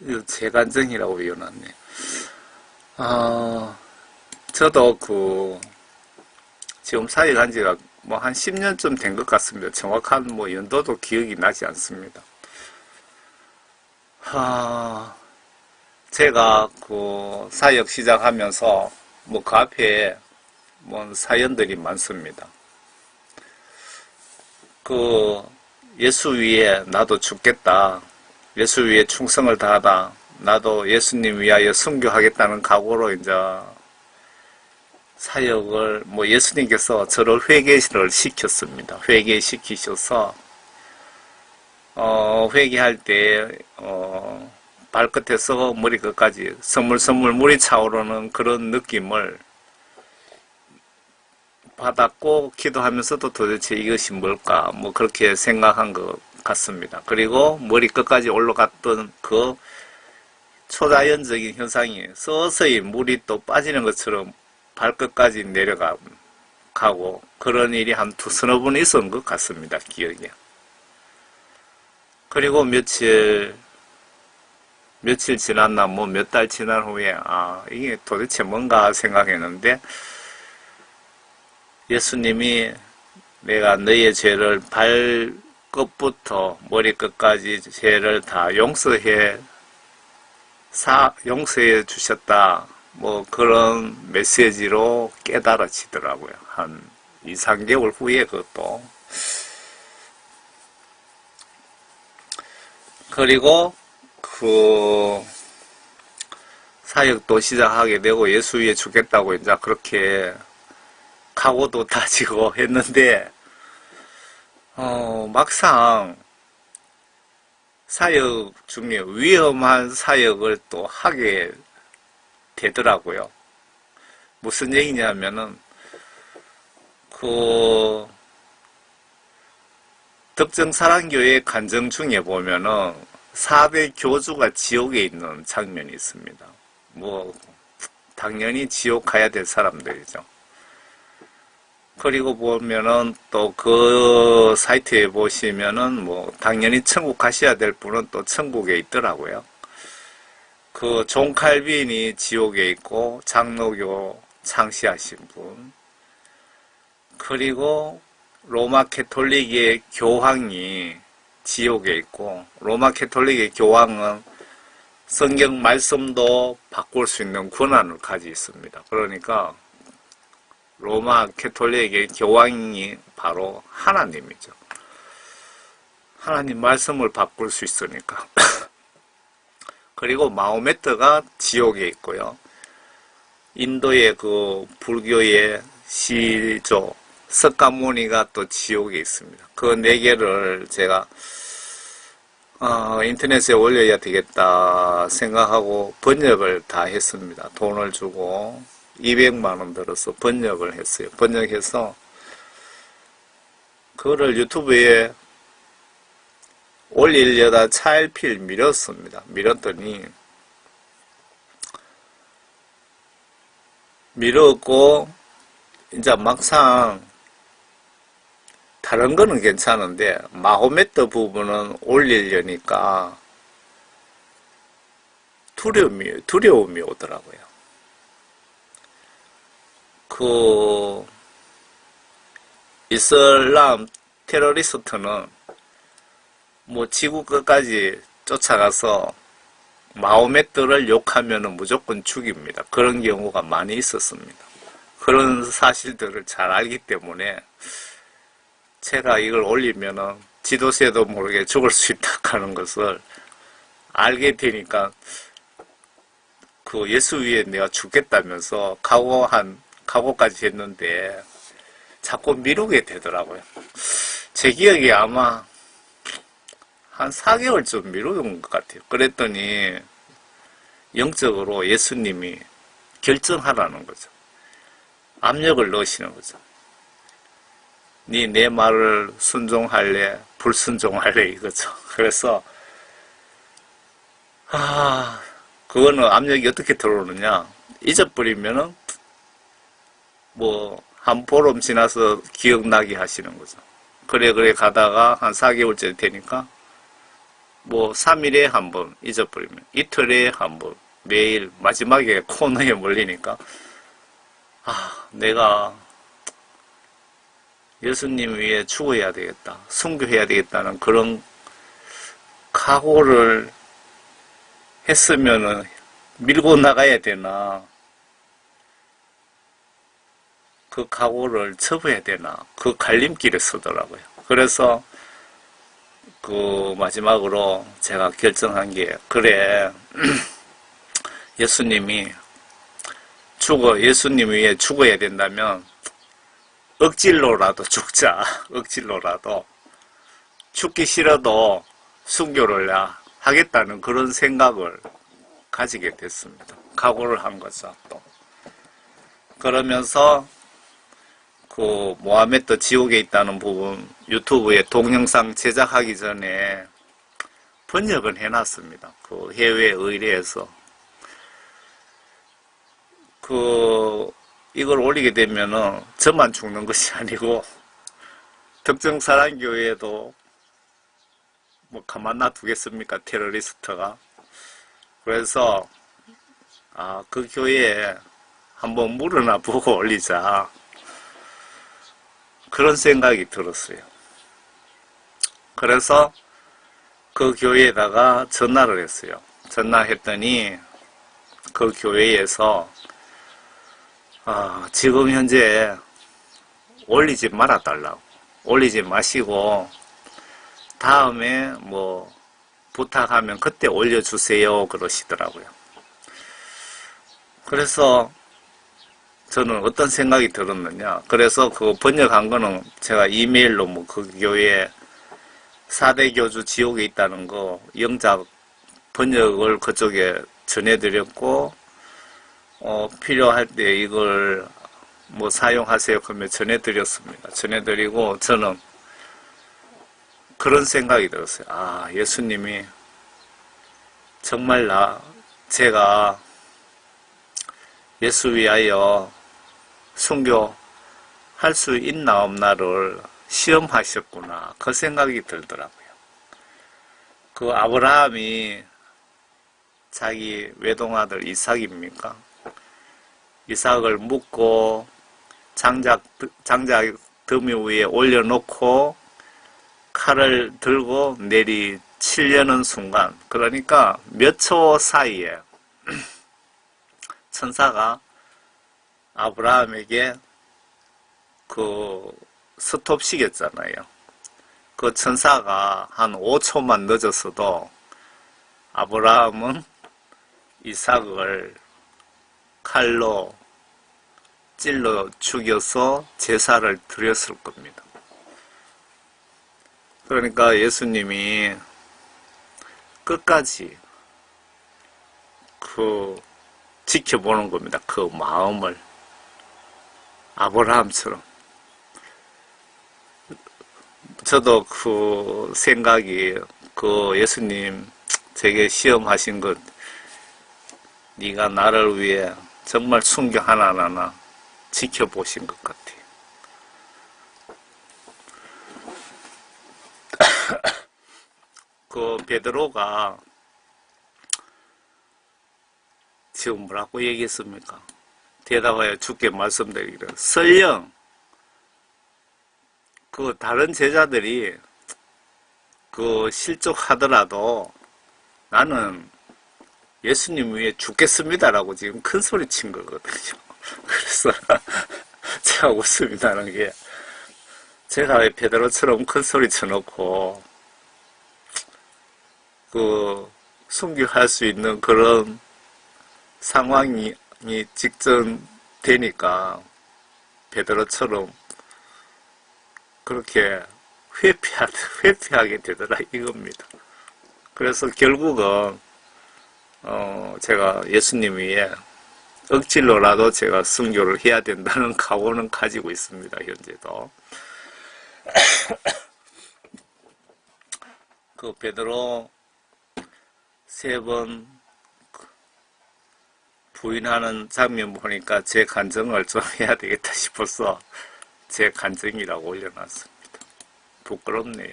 이거 재간증이라고 외워놨네. 저도 지금 사역한 지가 뭐 한 10년쯤 된 것 같습니다. 정확한 뭐 연도도 기억이 나지 않습니다. 제가 그 사역 시작하면서 뭐 그 앞에 뭐 사연들이 많습니다. 그 예수 위에 나도 죽겠다. 예수 위에 충성을 다하다. 나도 예수님 위하여 순교하겠다는 각오로 이제 사역을 뭐 예수님께서 저를 회개를 시켰습니다. 회개시키셔서 회개할 때 발끝에서 머리끝까지 서물서물 물이 차오르는 그런 느낌을 받았고 기도하면서도 도대체 이것이 뭘까 뭐 그렇게 생각한 것 같습니다. 그리고 머리끝까지 올라갔던 그 초자연적인 현상이 서서히 물이 또 빠지는 것처럼 발끝까지 내려가고 그런 일이 한 두서너 번 있었던 것 같습니다. 기억에. 그리고 며칠 지났나 뭐 몇 달 지난 후에 이게 도대체 뭔가 생각했는데 예수님이 내가 너의 죄를 발끝부터 머리끝까지 죄를 다 용서해 주셨다. 뭐 그런 메시지로 깨달아지더라고요. 한 2, 3개월 후에 그것도. 그리고 그 사역도 시작하게 되고 예수 위에 죽겠다고 이제 그렇게 각오도 다지고 했는데 막상 사역 중에 위험한 사역을 또 하게 되더라고요. 무슨 얘기냐면은 그 덕정사랑교회 간증 중에 보면은 4대 교주가 지옥에 있는 장면이 있습니다. 뭐 당연히 지옥 가야 될 사람들이죠. 그리고 보면은 또 그 사이트에 보시면은 뭐 당연히 천국 가셔야 될 분은 또 천국에 있더라고요. 그 존 칼빈이 지옥에 있고 장로교 창시하신 분, 그리고 로마 캐톨릭의 교황이 지옥에 있고 로마 캐톨릭의 교황은 성경 말씀도 바꿀 수 있는 권한을 가지고 있습니다. 그러니까 로마 캐톨릭의 교황이 바로 하나님이죠. 하나님 말씀을 바꿀 수 있으니까. 그리고 마호메트가 지옥에 있고요. 인도의 그 불교의 시조 석가모니가 또 지옥에 있습니다. 그 네 개를 제가 인터넷에 올려야 되겠다 생각하고 번역을 다 했습니다. 돈을 주고 200만 원 들어서 번역을 했어요. 번역해서 그거를 유튜브에 올리려다 차일피일 미뤘습니다. 미뤘고 이제 막상 다른 거는 괜찮은데 마호메트 부분은 올리려니까 두려움이 오더라고요. 그 이슬람 테러리스트는 뭐 지구 끝까지 쫓아가서 마호메트를 욕하면 무조건 죽입니다. 그런 경우가 많이 있었습니다. 그런 사실들을 잘 알기 때문에 제가 이걸 올리면은 지도새도 모르게 죽을 수 있다 하는 것을 알게 되니까 그 예수 위에 내가 죽겠다면서 각오까지 했는데 자꾸 미루게 되더라고요. 제 기억에 아마 한 4개월쯤 미루는 것 같아요. 그랬더니 영적으로 예수님이 결정하라는 거죠. 압력을 넣으시는 거죠. 네 내 말을 순종할래, 불순종할래 이거죠. 그래서 그거는 압력이 어떻게 들어오느냐? 잊어버리면은 뭐 한 보름 지나서 기억나게 하시는 거죠. 그래 가다가 한 4개월째 되니까 뭐 3일에 한 번 잊어버리면 이틀에 한 번, 매일 마지막에 코너에 몰리니까 내가 예수님 위해 죽어야 되겠다, 순교해야 되겠다는 그런 각오를 했으면은 밀고 나가야 되나, 그 각오를 접어야 되나, 그 갈림길에 서더라고요. 그래서 그 마지막으로 제가 결정한 게, 그래, 예수님이 예수님 위해 죽어야 된다면 억질로라도 죽자. 억질로라도 죽기 싫어도 순교를 하겠다는 그런 생각을 가지게 됐습니다. 각오를 한 거죠. 또 그러면서 그 모하메드 지옥에 있다는 부분 유튜브에 동영상 제작하기 전에 번역은 해놨습니다. 그 해외 의뢰해서 이걸 올리게 되면은 저만 죽는 것이 아니고 특정 사랑교회에도 뭐 가만 놔두겠습니까? 테러리스트가. 그래서 그 교회에 한번 물어나 보고 올리자, 그런 생각이 들었어요. 그래서 그 교회에다가 전화를 했어요. 전화했더니 그 교회에서 지금 현재 올리지 말아달라고, 올리지 마시고 다음에 뭐 부탁하면 그때 올려주세요 그러시더라고요. 그래서 저는 어떤 생각이 들었느냐, 그래서 그 번역한 거는 제가 이메일로 뭐 그 교회 4대 교주 지옥에 있다는 거 영작 번역을 그쪽에 전해드렸고, 필요할 때 이걸 뭐 사용하세요 그러면 전해드렸습니다. 전해드리고 저는 그런 생각이 들었어요. 예수님이 정말 제가 예수 위하여 순교할 수 있나 없나를 시험하셨구나, 그 생각이 들더라고요. 그 아브라함이 자기 외동아들 이삭입니까? 이삭을 묻고 장작 더미 위에 올려놓고 칼을 들고 내리치려는 순간, 그러니까 몇 초 사이에 천사가 아브라함에게 그 스톱 시켰잖아요. 그 천사가 한 5초만 늦었어도 아브라함은 이삭을 칼로 찔러 죽여서 제사를 드렸을 겁니다. 그러니까 예수님이 끝까지 지켜보는 겁니다. 그 마음을. 아브라함처럼. 저도 그 생각이, 예수님 제게 시험하신 것, 네가 나를 위해 정말 순교 하나하나 지켜보신 것 같아요. 베드로가 지금 뭐라고 얘기했습니까? 대답하여 주께 말씀드리기를, 설령 다른 제자들이 실족하더라도 나는 예수님 위해 죽겠습니다라고 지금 큰 소리 친 거거든요. 그래서 제가 웃음이 나는 게, 제가 왜 베드로처럼 큰 소리 쳐놓고 순교할 수 있는 그런 상황이 직전되니까 베드로처럼 그렇게 회피하게 되더라 이겁니다. 그래서 결국은 제가 예수님 위에 억지로라도 제가 순교를 해야 된다는 각오는 가지고 있습니다. 현재도. 베드로 3번 부인하는 장면 보니까 제 간증을 좀 해야 되겠다 싶어서 제 간증이라고 올려놨습니다. 부끄럽네요.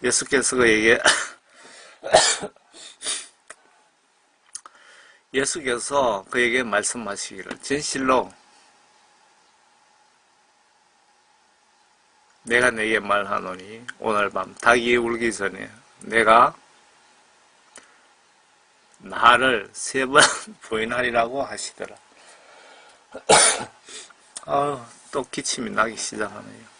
예수께서 그에게 예수께서 그에게 말씀하시기를 진실로 내가 네게 말하노니 오늘 밤 닭이 울기 전에 내가 나를 3번 부인하리라고 하시더라. 또 기침이 나기 시작하네요.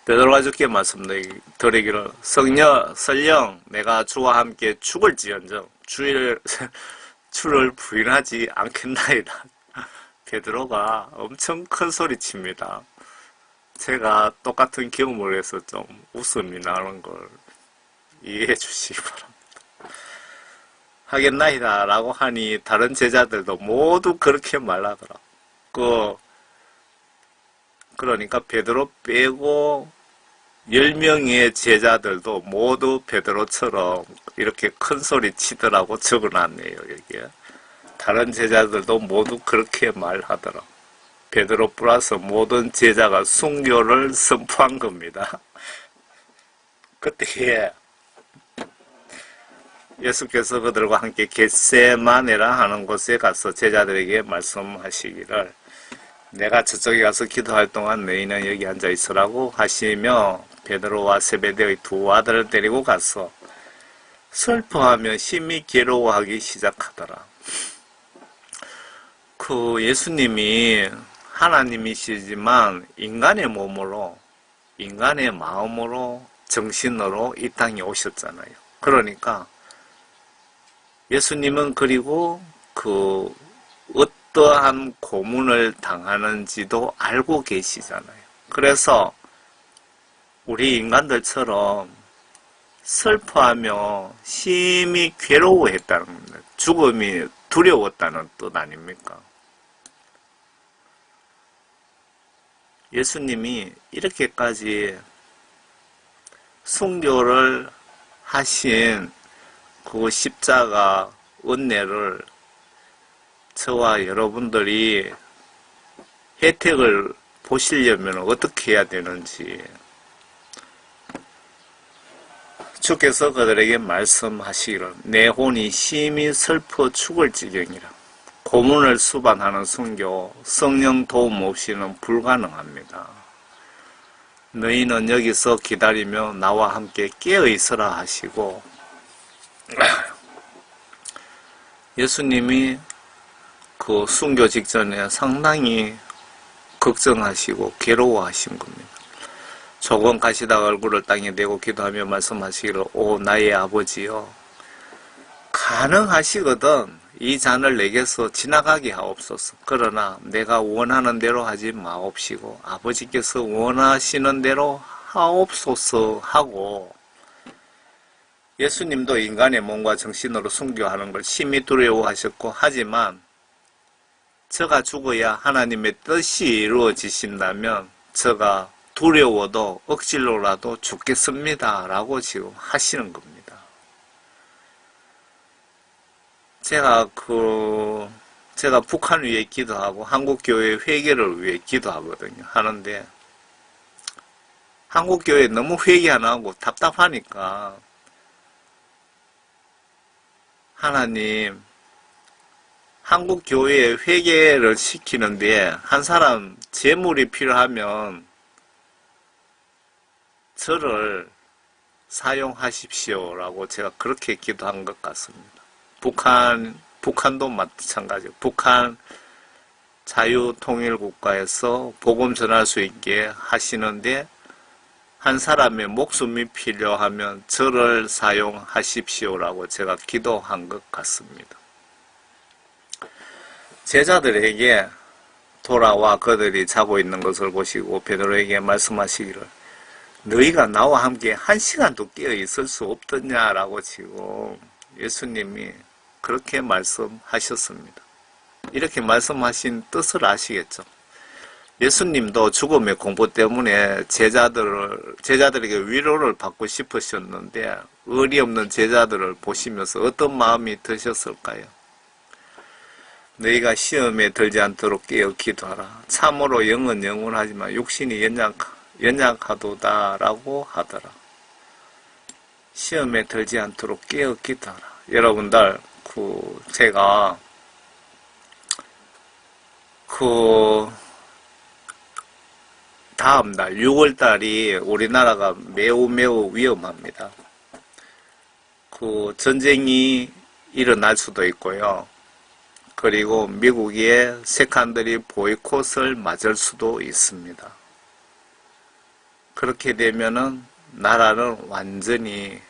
베드로가 주께 말씀드리기를 설령 내가 주와 함께 죽을지언정 주를 부인하지 않겠나이다. 베드로가 엄청 큰 소리 칩니다. 제가 똑같은 경험을 해서 좀 웃음이 나는 걸 이해해 주시기 바랍니다. 하겠나이다 라고 하니 다른 제자들도 모두 그렇게 말하더라. 그러니까 베드로 빼고 10명의 제자들도 모두 베드로처럼 이렇게 큰 소리 치더라고 적어놨네요. 여기에. 다른 제자들도 모두 그렇게 말하더라. 베드로 플러스 모든 제자가 순교를 선포한 겁니다. 그때에 예수께서 그들과 함께 겟세마네라 하는 곳에 가서 제자들에게 말씀하시기를 내가 저쪽에 가서 기도할 동안 너희는 여기 앉아 있으라고 하시며 베드로와 세베대의 2 아들을 데리고 가서 슬퍼하며 심히 괴로워하기 시작하더라. 예수님이 하나님이시지만 인간의 몸으로, 인간의 마음으로, 정신으로 이 땅에 오셨잖아요. 그러니까 예수님은 그리고 어떠한 고문을 당하는지도 알고 계시잖아요. 그래서 우리 인간들처럼 슬퍼하며 심히 괴로워했다는 겁니다. 죽음이 두려웠다는 뜻 아닙니까? 예수님이 이렇게까지 순교를 하신 그 십자가 은혜를 저와 여러분들이 혜택을 보시려면 어떻게 해야 되는지 주께서 그들에게 말씀하시기를 내 혼이 심히 슬퍼 죽을 지경이라. 고문을 수반하는 순교, 성령 도움 없이는 불가능합니다. 너희는 여기서 기다리며 나와 함께 깨어 있으라 하시고 예수님이 순교 직전에 상당히 걱정하시고 괴로워하신 겁니다. 조금 가시다가 얼굴을 땅에 대고 기도하며 말씀하시기를 오 나의 아버지여 가능하시거든 이 잔을 내게서 지나가게 하옵소서. 그러나 내가 원하는 대로 하지 마옵시고 아버지께서 원하시는 대로 하옵소서 하고 예수님도 인간의 몸과 정신으로 순교하는 걸 심히 두려워하셨고 하지만 저가 죽어야 하나님의 뜻이 이루어지신다면 저가 두려워도 억지로라도 죽겠습니다 라고 지금 하시는 겁니다. 제가 북한 위해 기도하고 한국교회 회개를 위해 기도하거든요. 하는데 한국교회 너무 회개 안 하고 답답하니까 하나님 한국교회에 회개를 시키는데 한 사람 재물이 필요하면 저를 사용하십시오라고 제가 그렇게 기도한 것 같습니다. 북한도 마찬가지예요. 북한 자유통일국가에서 복음 전할 수 있게 하시는데 한 사람의 목숨이 필요하면 저를 사용하십시오라고 제가 기도한 것 같습니다. 제자들에게 돌아와 그들이 자고 있는 것을 보시고 베드로에게 말씀하시기를 너희가 나와 함께 1시간도 깨어 있을 수 없더냐라고 지금 예수님이 그렇게 말씀하셨습니다. 이렇게 말씀하신 뜻을 아시겠죠? 예수님도 죽음의 공포 때문에 제자들에게 위로를 받고 싶으셨는데 의리 없는 제자들을 보시면서 어떤 마음이 드셨을까요? 너희가 시험에 들지 않도록 깨어 기도하라. 참으로 영은 영원하지만 육신이 연약하도다 라고 하더라. 시험에 들지 않도록 깨어 기도하라. 여러분들 제가 다음 달 6월 달이 우리나라가 매우 위험합니다. 전쟁이 일어날 수도 있고요. 그리고 미국의 세컨더리 보이콧을 맞을 수도 있습니다. 그렇게 되면은 나라는 완전히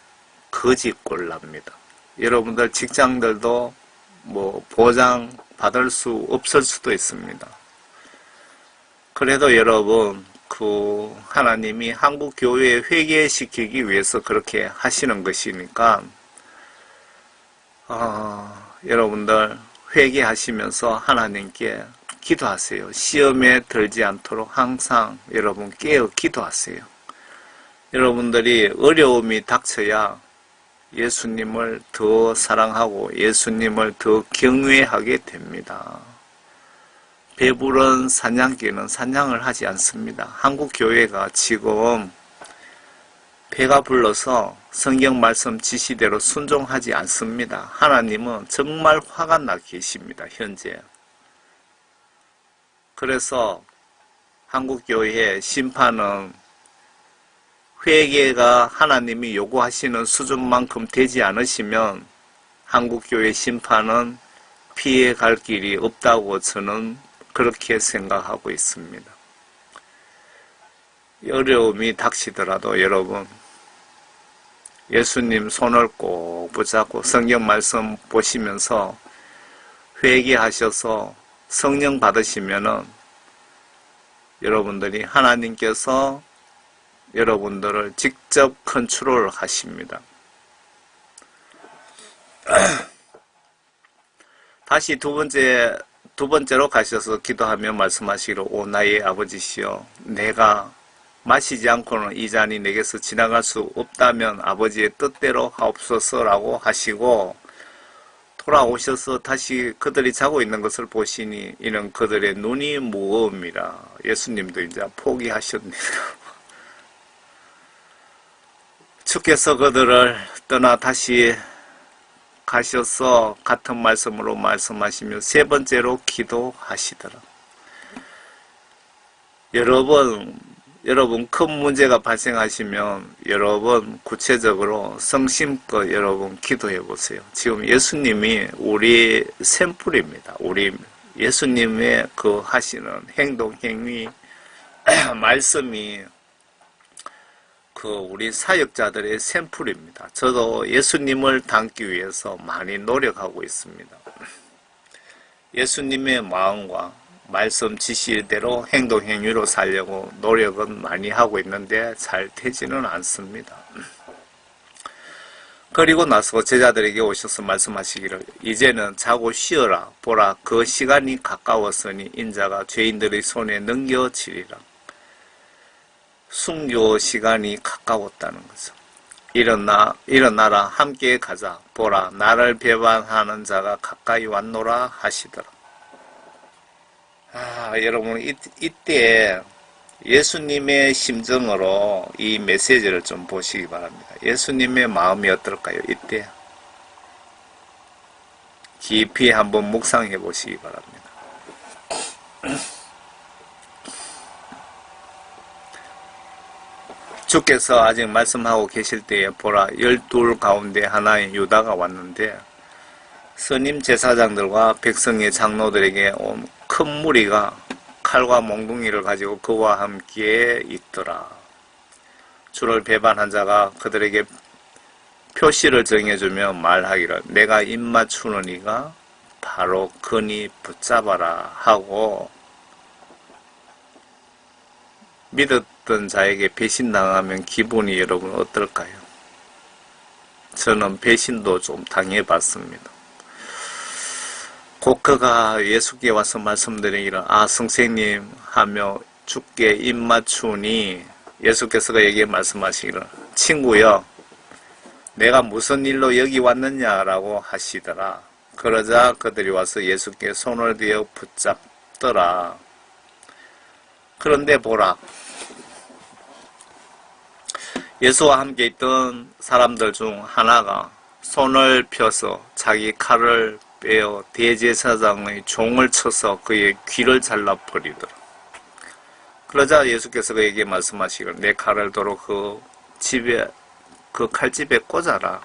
거지꼴 납니다. 여러분들 직장들도 보장 받을 수 없을 수도 있습니다. 그래도 여러분 하나님이 한국 교회에 회개시키기 위해서 그렇게 하시는 것이니까 여러분들 회개하시면서 하나님께 기도하세요. 시험에 들지 않도록 항상 여러분 깨어 기도하세요. 여러분들이 어려움이 닥쳐야 예수님을 더 사랑하고 예수님을 더 경외하게 됩니다. 배부른 사냥개는 사냥을 하지 않습니다. 한국 교회가 지금 배가 불러서 성경 말씀 지시대로 순종하지 않습니다. 하나님은 정말 화가 나 계십니다. 현재. 그래서 한국 교회의 심판은 회개가 하나님이 요구하시는 수준만큼 되지 않으시면 한국 교회 심판은 피해갈 길이 없다고 저는 그렇게 생각하고 있습니다. 어려움이 닥치더라도 여러분 예수님 손을 꼭 붙잡고 성경 말씀 보시면서 회개하셔서 성령 받으시면은 여러분들이 하나님께서 여러분들을 직접 컨트롤 하십니다. 다시 두 번째로 가셔서 기도하며 말씀하시기를 오 나의 아버지시여 내가 마시지 않고는 이 잔이 내게서 지나갈 수 없다면 아버지의 뜻대로 하옵소서라고 하시고 돌아오셔서 다시 그들이 자고 있는 것을 보시니 이는 그들의 눈이 무거움이라. 예수님도 이제 포기하셨네요. 주께서 그들을 떠나 다시 가셔서 같은 말씀으로 말씀하시며 세 번째로 기도하시더라. 여러분 큰 문제가 발생하시면 여러분 구체적으로 성심껏 여러분 기도해 보세요. 지금 예수님이 우리 샘플입니다. 우리 예수님의 하시는 행동, 행위, 말씀이 우리 사역자들의 샘플입니다. 저도 예수님을 닮기 위해서 많이 노력하고 있습니다. 예수님의 마음과 말씀 지시대로 행동 행위로 살려고 노력은 많이 하고 있는데 잘 되지는 않습니다. 그리고 나서 제자들에게 오셔서 말씀하시기를 이제는 자고 쉬어라. 보라 그 시간이 가까웠으니 인자가 죄인들의 손에 넘겨지리라. 순교 시간이 가까웠다는 거죠. 일어나라 함께 가자. 보라 나를 배반하는 자가 가까이 왔노라 하시더라. 여러분 이때 예수님의 심정으로 이 메시지를 좀 보시기 바랍니다. 예수님의 마음이 어떨까요? 이때 깊이 한번 묵상해 보시기 바랍니다. 주께서 아직 말씀하고 계실 때에 보라 12 가운데 하나인 유다가 왔는데 스님 제사장들과 백성의 장로들에게 온 큰 무리가 칼과 몽둥이를 가지고 그와 함께 있더라. 주를 배반한 자가 그들에게 표시를 정해주며 말하기를 내가 입맞추는 이가 바로 그니 붙잡아라 하고 믿었던 자에게 배신당하면 기분이 여러분 어떨까요? 저는 배신도 좀 당해봤습니다. 곧 그가 예수께 와서 말씀드리기를 선생님 하며 주께 입맞추니 예수께서 그에게 말씀하시기를 친구여 내가 무슨 일로 여기 왔느냐라고 하시더라. 그러자 그들이 와서 예수께 손을 대어 붙잡더라. 그런데 보라 예수와 함께 있던 사람들 중 하나가 손을 펴서 자기 칼을 빼어 대제사장의 종을 쳐서 그의 귀를 잘라버리더라. 그러자 예수께서 그에게 말씀하시기를 내 칼을 도로 그 칼집에 꽂아라.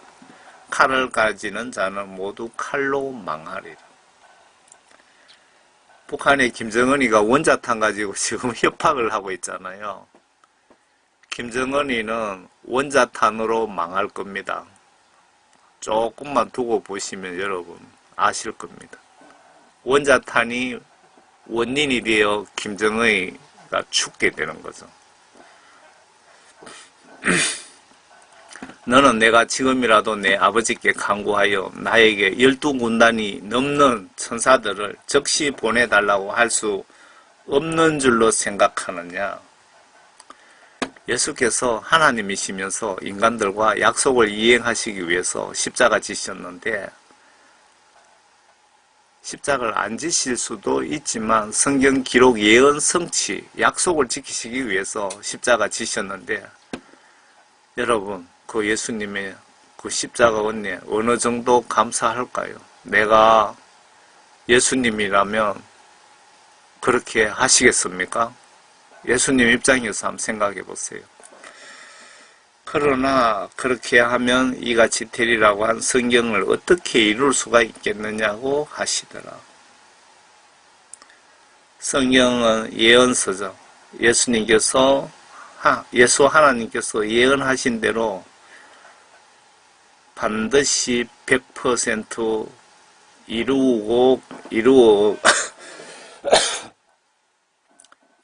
칼을 가지는 자는 모두 칼로 망하리라. 북한의 김정은이가 원자탄 가지고 지금 협박을 하고 있잖아요. 김정은이는 원자탄으로 망할 겁니다. 조금만 두고 보시면 여러분 아실 겁니다. 원자탄이 원인이 되어 김정은이가 죽게 되는 거죠. 너는 내가 지금이라도 내 아버지께 간구하여 나에게 12군단이 넘는 천사들을 즉시 보내달라고 할 수 없는 줄로 생각하느냐? 예수께서 하나님이시면서 인간들과 약속을 이행하시기 위해서 십자가 지셨는데 십자가를 안 지실 수도 있지만 성경 기록 예언 성취, 약속을 지키시기 위해서 십자가 지셨는데 여러분 그 예수님의 그 십자가 은혜 어느 정도 감사할까요? 내가 예수님이라면 그렇게 하시겠습니까? 예수님 입장에서 한번 생각해 보세요. 그러나 그렇게 하면 이같이 되리라고 한 성경을 어떻게 이룰 수가 있겠느냐고 하시더라. 성경은 예언서죠. 예수 하나님께서 예언하신 대로 반드시 100%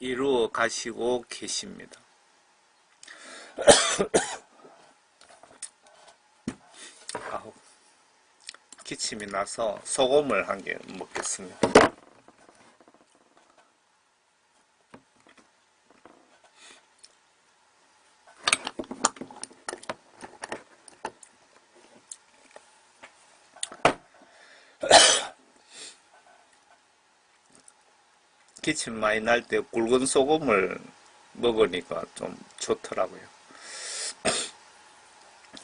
이루어 가시고 계십니다. 기침이 나서 소금을 한 개 먹겠습니다. 기침 많이 날 때 굵은 소금을 먹으니까 좀 좋더라고요.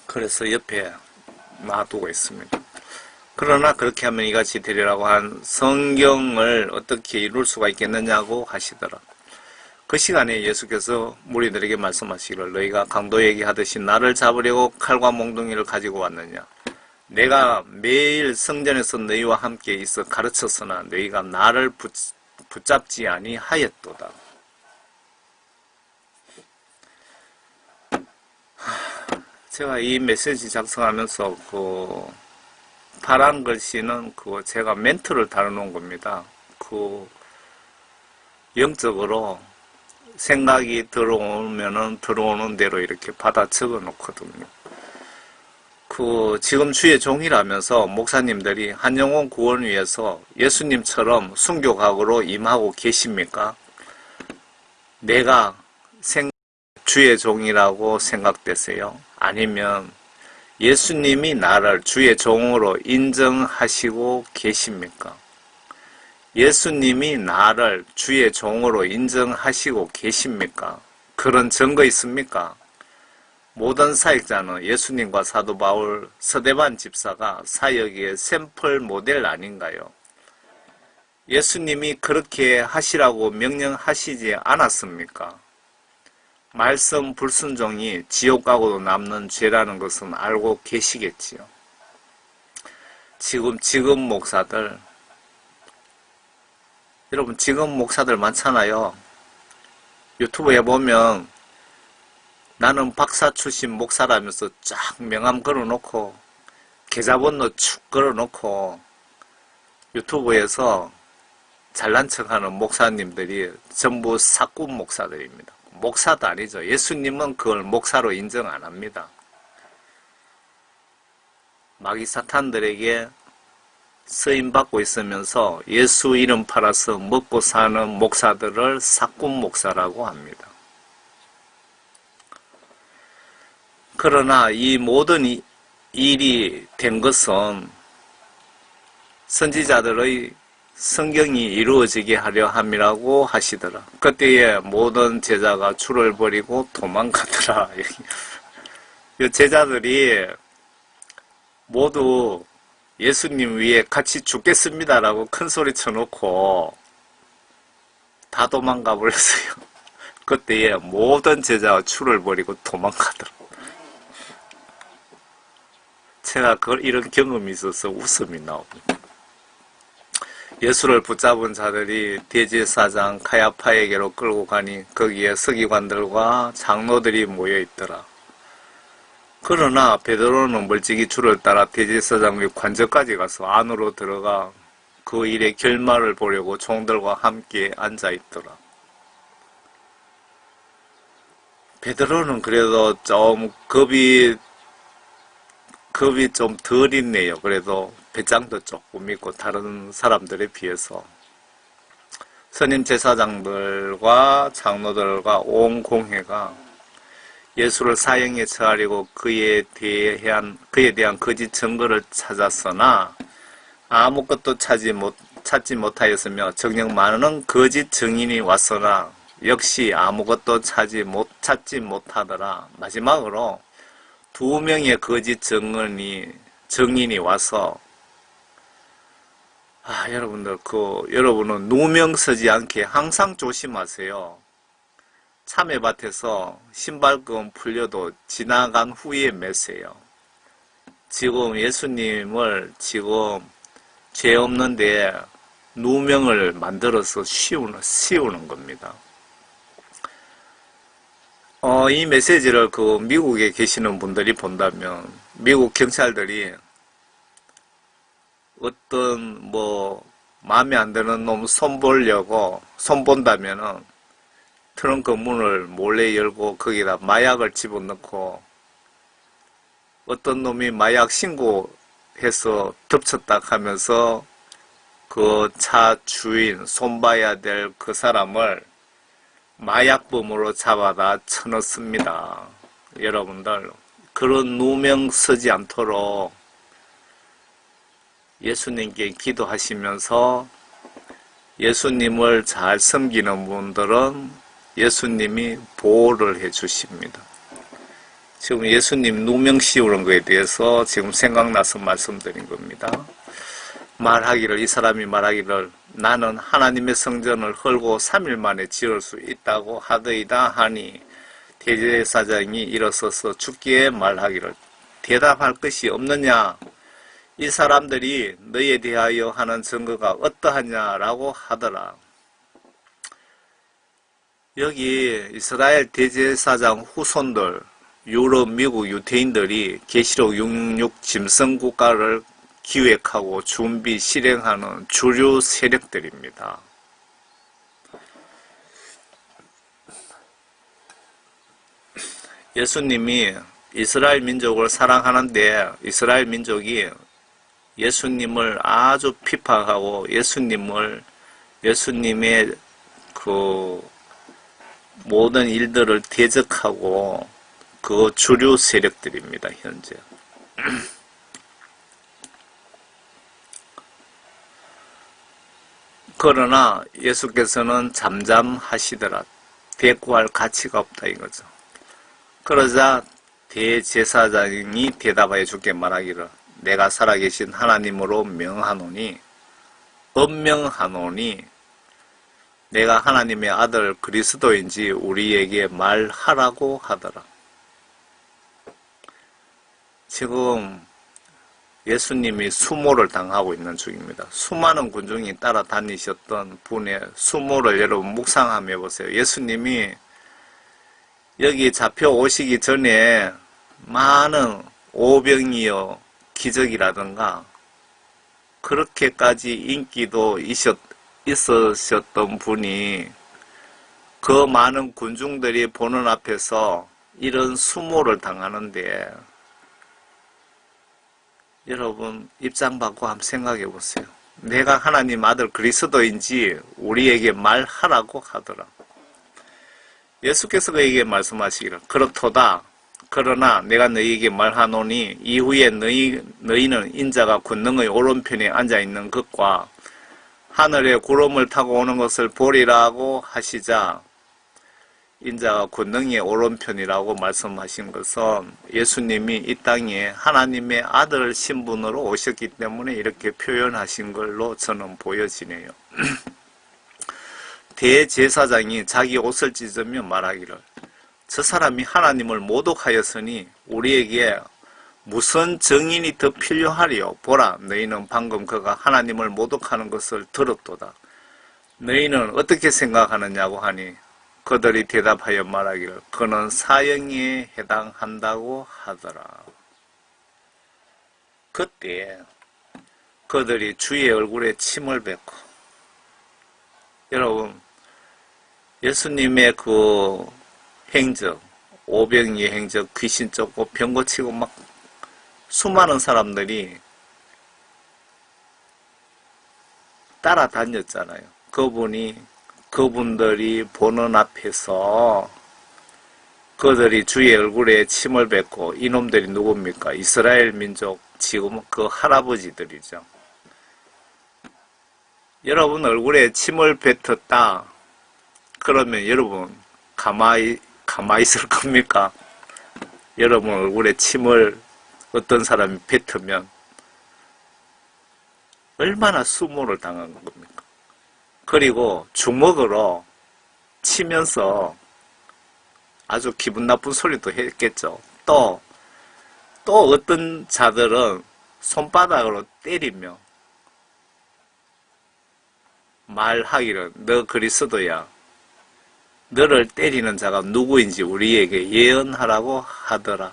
그래서 옆에 놔두고 있습니다. 그러나 그렇게 하면 이같이 되리라고 한 성경을 어떻게 이룰 수가 있겠느냐고 하시더라. 그 시간에 예수께서 무리들에게 말씀하시기를 너희가 강도에게 하듯이 나를 잡으려고 칼과 몽둥이를 가지고 왔느냐. 내가 매일 성전에서 너희와 함께 있어 가르쳤으나 너희가 나를 붙잡지 아니하였도다. 제가 이 메시지 작성하면서 파란 글씨는 제가 멘트를 달아놓은 겁니다. 영적으로 생각이 들어오면은 들어오는 대로 이렇게 받아 적어 놓거든요. 지금 주의 종이라면서 목사님들이 한영혼 구원 위해서 예수님처럼 순교각으로 임하고 계십니까? 내가 주의 종이라고 생각되세요? 아니면 예수님이 나를 주의 종으로 인정하시고 계십니까? 예수님이 나를 주의 종으로 인정하시고 계십니까? 그런 증거 있습니까? 모든 사역자는 예수님과 사도 바울, 서대반 집사가 사역의 샘플 모델 아닌가요? 예수님이 그렇게 하시라고 명령하시지 않았습니까? 말씀 불순종이 지옥 가고도 남는 죄라는 것은 알고 계시겠지요. 지금 목사들, 여러분 지금 목사들 많잖아요. 유튜브에 보면 나는 박사 출신 목사라면서 쫙 명함 걸어놓고 계좌번호 축 걸어놓고 유튜브에서 잘난 척하는 목사님들이 전부 사꾼 목사들입니다. 목사도 아니죠. 예수님은 그걸 목사로 인정 안 합니다. 마귀 사탄들에게 쓰임받고 있으면서 예수 이름 팔아서 먹고 사는 목사들을 사꾼 목사라고 합니다. 그러나 이 모든 일이 된 것은 선지자들의 성경이 이루어지게 하려 함이라고 하시더라. 그때에 모든 제자가 줄을 버리고 도망가더라. 이 제자들이 모두 예수님 위에 같이 죽겠습니다라고 큰 소리 쳐놓고 다 도망가 버렸어요. 그때에 모든 제자가 줄을 버리고 도망가더라고요. 제가 이런 경험이 있어서 웃음이 나옵니다. 예수를 붙잡은 자들이 대제사장 카야파에게로 끌고 가니 거기에 서기관들과 장로들이 모여 있더라. 그러나 베드로는 멀찍이 줄을 따라 대제사장의 관저까지 가서 안으로 들어가 그 일의 결말을 보려고 종들과 함께 앉아 있더라. 베드로는 그래도 좀 겁이 좀 덜 있네요. 그래도 배짱도 조금 있고 다른 사람들에 비해서. 선임 제사장들과 장로들과 온 공회가 예수를 사형에 처하려고 그에 대한 거짓 증거를 찾았으나 아무것도 찾지 못하였으며 정녕 많은 거짓 증인이 왔으나 역시 아무것도 찾지 못하더라. 마지막으로 2명의 거짓 증인이 와서 여러분들 여러분은 누명 서지 않게 항상 조심하세요. 참외밭에서 신발끈 풀려도 지나간 후에 매세요. 지금 예수님을 죄 없는데 누명을 만들어서 씌우는 겁니다. 이 메시지를 미국에 계시는 분들이 본다면 미국 경찰들이 어떤 마음에 안 드는 놈 손본다면은 트렁크 문을 몰래 열고 거기다 마약을 집어넣고 어떤 놈이 마약 신고해서 덮쳤다 하면서 그 차 주인 손봐야 될 그 사람을 마약범으로 잡아다 쳐넣습니다. 여러분들 그런 누명 쓰지 않도록 예수님께 기도하시면서 예수님을 잘 섬기는 분들은 예수님이 보호를 해주십니다. 지금 예수님 누명 씌우는 것에 대해서 지금 생각나서 말씀드린 겁니다. 이 사람이 말하기를 나는 하나님의 성전을 헐고 3일 만에 지을 수 있다고 하더이다 하니 대제사장이 일어서서 주께 말하기를 대답할 것이 없느냐? 이 사람들이 너에 대하여 하는 증거가 어떠하냐라고 하더라. 여기 이스라엘 대제사장 후손들, 유럽, 미국 유태인들이 계시록 666 짐승국가를 기획하고 준비, 실행하는 주류 세력들입니다. 예수님이 이스라엘 민족을 사랑하는데 이스라엘 민족이 예수님을 아주 핍박하고 예수님의 모든 일들을 대적하고 그 주류 세력들입니다, 현재. 그러나 예수께서는 잠잠하시더라. 대꾸할 가치가 없다 이거죠. 그러자 대제사장이 대답하여 주께 말하기를 내가 살아계신 하나님으로 엄명하노니 내가 하나님의 아들 그리스도인지 우리에게 말하라고 하더라. 지금 예수님이 수모를 당하고 있는 중입니다. 수많은 군중이 따라다니셨던 분의 수모를 여러분 묵상하며 보세요. 예수님이 여기 잡혀오시기 전에 많은 오병이어 기적이라든가 그렇게까지 인기도 있으셨던 분이 그 많은 군중들이 보는 앞에서 이런 수모를 당하는데 여러분 입장 바꿔 한번 생각해 보세요. 내가 하나님 아들 그리스도인지 우리에게 말하라고 하더라. 예수께서 그에게 말씀하시기를 그렇도다. 그러나 내가 너희에게 말하노니 이후에 너희는 인자가 권능의 오른편에 앉아있는 것과 하늘에 구름을 타고 오는 것을 보리라고 하시자 인자가 권능의 오른편이라고 말씀하신 것은 예수님이 이 땅에 하나님의 아들 신분으로 오셨기 때문에 이렇게 표현하신 걸로 저는 보여지네요. 대제사장이 자기 옷을 찢으며 말하기를 저 사람이 하나님을 모독하였으니 우리에게 무슨 증인이 더 필요하리요? 보라, 너희는 방금 그가 하나님을 모독하는 것을 들었도다. 너희는 어떻게 생각하느냐고 하니 그들이 대답하여 말하기를 그는 사형에 해당한다고 하더라. 그때 그들이 주의 얼굴에 침을 뱉고, 여러분 예수님의 그 행적, 오병이의 행적, 귀신 쫓고 병 고치고 막 수많은 사람들이 따라다녔잖아요. 그분들이 보는 앞에서 그들이 주의 얼굴에 침을 뱉고, 이놈들이 누굽니까? 이스라엘 민족 지금 그 할아버지들이죠. 여러분 얼굴에 침을 뱉었다 그러면 여러분 가만히 있을 겁니까? 여러분 얼굴에 침을 어떤 사람이 뱉으면 얼마나 수모를 당한 겁니까? 그리고 주먹으로 치면서 아주 기분 나쁜 소리도 했겠죠. 또 어떤 자들은 손바닥으로 때리며 말하기를 너 그리스도야, 너를 때리는 자가 누구인지 우리에게 예언하라고 하더라.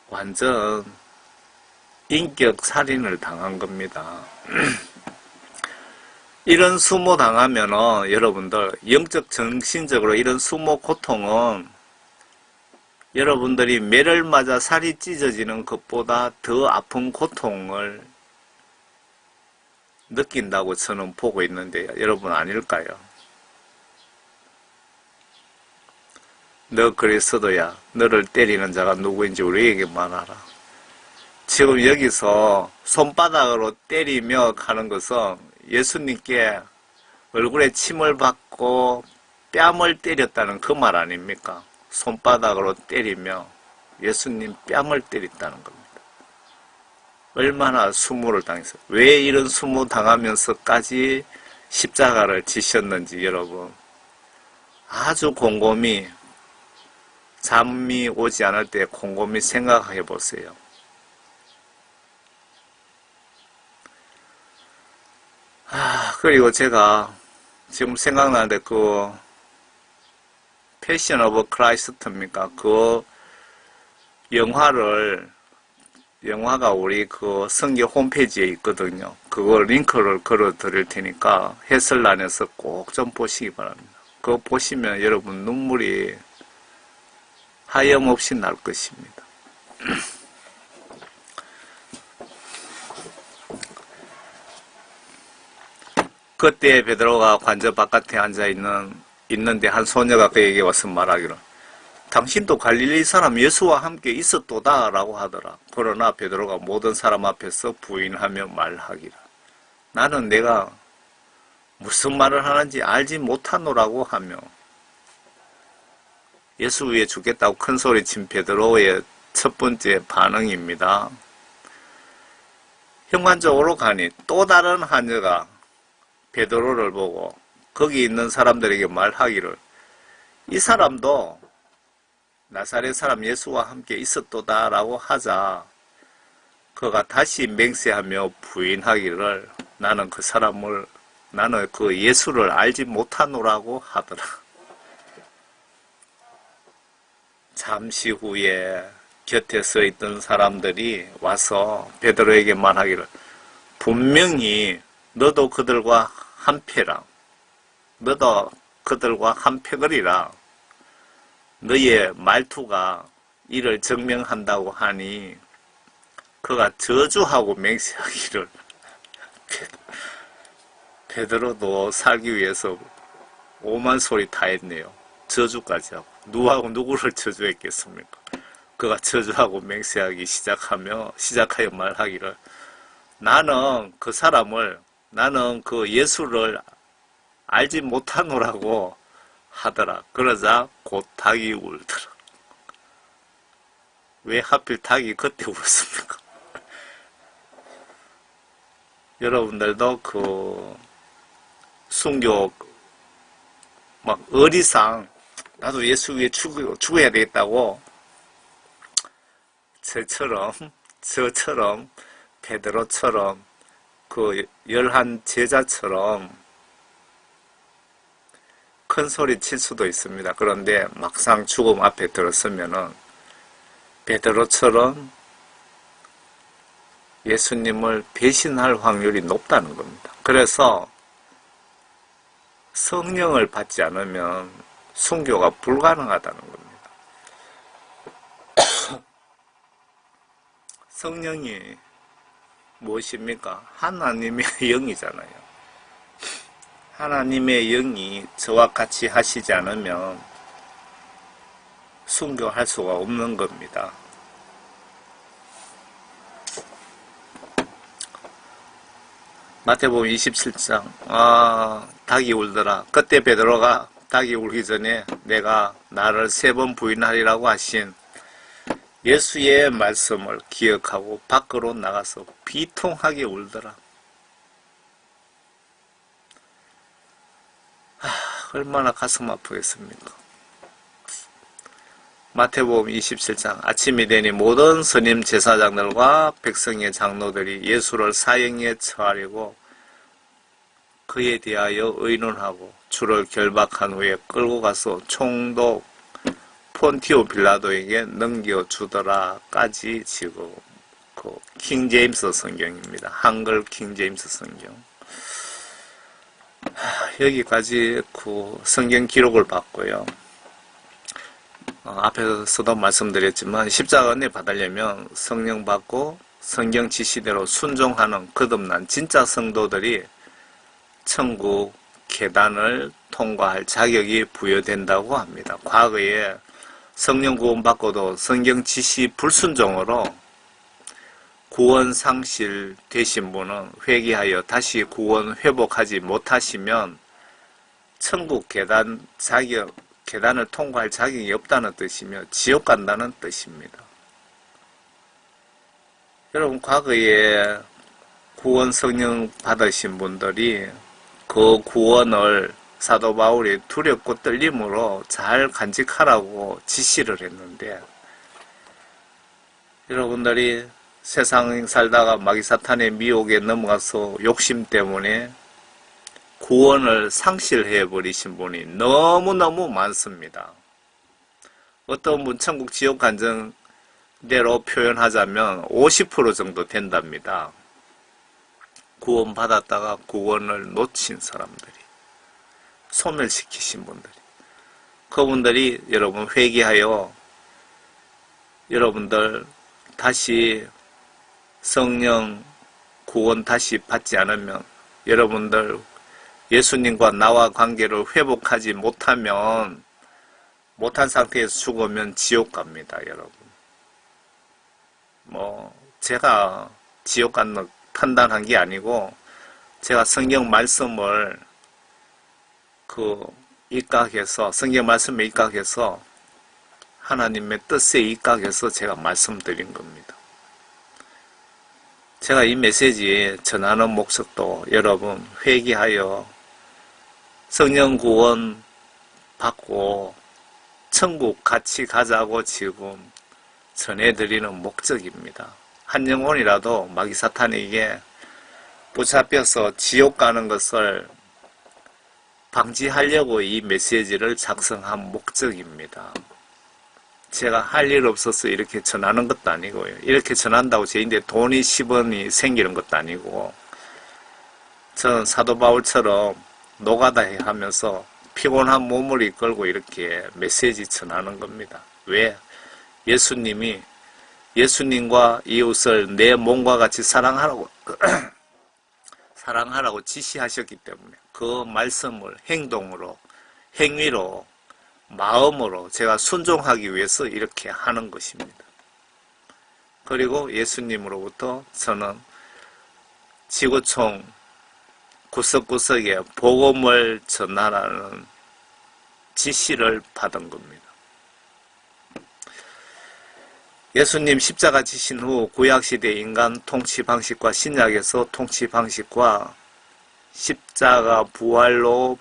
완전 인격 살인을 당한 겁니다. 이런 수모 당하면은 여러분들 영적 정신적으로 이런 수모 고통은 여러분들이 매를 맞아 살이 찢어지는 것보다 더 아픈 고통을 느낀다고 저는 보고 있는데요. 여러분 아닐까요? 너 그리스도야, 너를 때리는 자가 누구인지 우리에게 말하라. 지금 여기서 손바닥으로 때리며 가는 것은 예수님께 얼굴에 침을 받고 뺨을 때렸다는 그 말 아닙니까? 손바닥으로 때리며 예수님 뺨을 때렸다는 겁니다. 얼마나 수모를 당했어요. 왜 이런 수모 당하면서까지 십자가를 지셨는지 여러분 아주 곰곰이, 잠이 오지 않을 때 곰곰이 생각해 보세요. 그리고 제가 지금 생각나는데 그 패션 오브 크라이스트입니까? 그 영화가 우리 그 성경 홈페이지에 있거든요. 그거 링크를 걸어 드릴 테니까 해설란에서 꼭 좀 보시기 바랍니다. 그거 보시면 여러분 눈물이 하염없이 날 것입니다. 그때 베드로가 관저 바깥에 앉아 있는데 한 소녀가 그에게 와서 말하기를 당신도 갈릴리 사람 예수와 함께 있었도다 라고 하더라. 그러나 베드로가 모든 사람 앞에서 부인하며 말하기를 나는 내가 무슨 말을 하는지 알지 못하노라고 하며 예수 위에 죽겠다고 큰소리친 베드로의 첫 번째 반응입니다. 현관적으로 가니 또 다른 하녀가 베드로를 보고 거기 있는 사람들에게 말하기를 이 사람도 나사렛 사람 예수와 함께 있었도다 라고 하자 그가 다시 맹세하며 부인하기를 나는 그 예수를 알지 못하노라고 하더라. 잠시 후에 곁에 서 있던 사람들이 와서 베드로에게 말하기를 분명히 너도 그들과 한패라. 너도 그들과 한패거리라. 너의 말투가 이를 증명한다고 하니 그가 저주하고 맹세하기를 베드로도 살기 위해서 오만 소리 다 했네요. 저주까지 하고 누구를 저주했겠습니까? 그가 저주하고 맹세하기 시작하여 말하기를 나는 그 예수를 알지 못하노라고 하더라. 그러자 곧 닭이 울더라. 왜 하필 닭이 그때 울었습니까? 여러분들도 그 순교 막 어리상 나도 예수 위에 죽어야 되겠다고 저처럼 베드로처럼 그 11 제자처럼 큰 소리 칠 수도 있습니다. 그런데 막상 죽음 앞에 들었으면은 베드로처럼 예수님을 배신할 확률이 높다는 겁니다. 그래서 성령을 받지 않으면 순교가 불가능하다는 겁니다. 성령이 무엇입니까? 하나님의 영이잖아요. 하나님의 영이 저와 같이 하시지 않으면 순교할 수가 없는 겁니다. 마태복음 27장 닭이 울더라. 그때 베드로가 닭이 울기 전에 내가 나를 3번 부인하리라고 하신 예수의 말씀을 기억하고 밖으로 나가서 비통하게 울더라. 얼마나 가슴 아프겠습니까? 마태복음 27장 아침이 되니 모든 스님 제사장들과 백성의 장로들이 예수를 사형에 처하려고 그에 대하여 의논하고 주를 결박한 후에 끌고 가서 총독 폰티오 빌라도에게 넘겨주더라까지 지금 그 킹제임스 성경입니다. 한글 킹제임스 성경. 여기까지 그 성경 기록을 봤고요. 앞에서도 말씀드렸지만 십자가 은혜 받으려면 성령 받고 성경 지시대로 순종하는 거듭난 진짜 성도들이 천국 계단을 통과할 자격이 부여된다고 합니다. 과거에 성령 구원 받고도 성경 지시 불순종으로 구원 상실 되신 분은 회개하여 다시 구원 회복하지 못하시면 천국 계단을 통과할 자격이 없다는 뜻이며 지옥 간다는 뜻입니다. 여러분 과거에 구원 성령 받으신 분들이 그 구원을 사도 바울이 두렵고 떨림으로 잘 간직하라고 지시를 했는데 여러분들이 세상 살다가 마귀사탄의 미혹에 넘어가서 욕심 때문에 구원을 상실해 버리신 분이 너무너무 많습니다. 어떤 분 천국 지옥 간증대로 표현하자면 50% 정도 된답니다. 구원 받았다가 구원을 놓친 사람들이, 소멸시키신 분들이, 그분들이 여러분 회개하여 여러분들 다시 성령 구원 다시 받지 않으면 여러분들 예수님과 나와 관계를 회복하지 못한 상태에서 죽으면 지옥 갑니다, 여러분. 제가 지옥 가는 판단한 게 아니고, 제가 성경 말씀을 성경 말씀에 입각해서, 하나님의 뜻에 입각해서 제가 말씀드린 겁니다. 제가 이 메시지 전하는 목적도 여러분 회개하여 성령 구원 받고 천국 같이 가자고 지금 전해드리는 목적입니다. 한 영혼이라도 마귀 사탄에게 붙잡혀서 지옥 가는 것을 방지하려고 이 메시지를 작성한 목적입니다. 제가 할 일 없어서 이렇게 전하는 것도 아니고요. 이렇게 전한다고 제인데 돈이 10원이 생기는 것도 아니고, 저는 사도 바울처럼 노가다 하면서 피곤한 몸을 이끌고 이렇게 메시지 전하는 겁니다. 왜? 예수님과 이웃을 내 몸과 같이 사랑하라고 지시하셨기 때문에 그 말씀을 행동으로, 행위로, 마음으로 제가 순종하기 위해서 이렇게 하는 것입니다. 그리고 예수님으로부터 저는 지구촌 구석구석에 복음을 전하라는 지시를 받은 겁니다. 예수님 십자가 지신 후 구약시대 인간 통치 방식과 신약에서 통치 방식과 십자가 부활로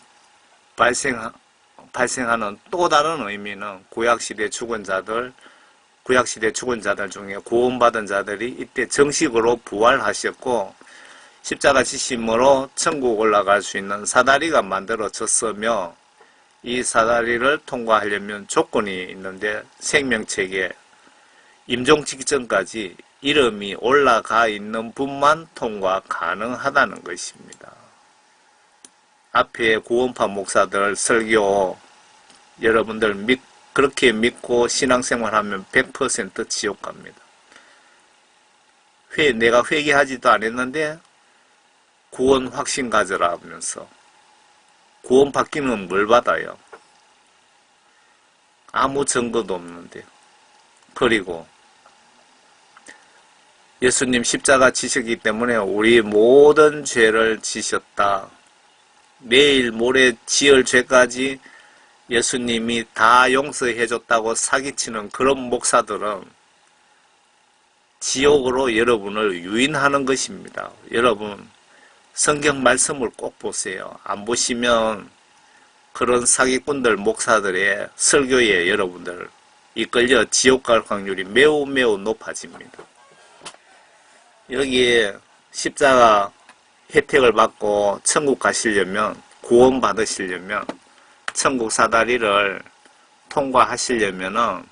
발생하는 또 다른 의미는 구약시대 죽은 자들 중에 구원받은 자들이 이때 정식으로 부활하셨고 십자가 지심으로 천국 올라갈 수 있는 사다리가 만들어졌으며 이 사다리를 통과하려면 조건이 있는데 생명책에 임종 직전까지 이름이 올라가 있는 분만 통과 가능하다는 것입니다. 앞에 구원파 목사들 설교 여러분들 그렇게 믿고 신앙생활하면 100% 지옥 갑니다. 내가 회개하지도 않았는데 구원 확신 가져라 하면서 구원 받기는 뭘 받아요? 아무 증거도 없는데. 그리고 예수님 십자가 지셨기 때문에 우리 모든 죄를 지셨다. 내일 모레 지을 죄까지 예수님이 다 용서해줬다고 사기치는 그런 목사들은 지옥으로 여러분을 유인하는 것입니다. 여러분 성경 말씀을 꼭 보세요. 안 보시면 그런 사기꾼들 목사들의 설교에 여러분들 이끌려 지옥 갈 확률이 매우 매우 높아집니다. 여기에 십자가 혜택을 받고 천국 가시려면 구원 받으시려면 천국 사다리를 통과하시려면은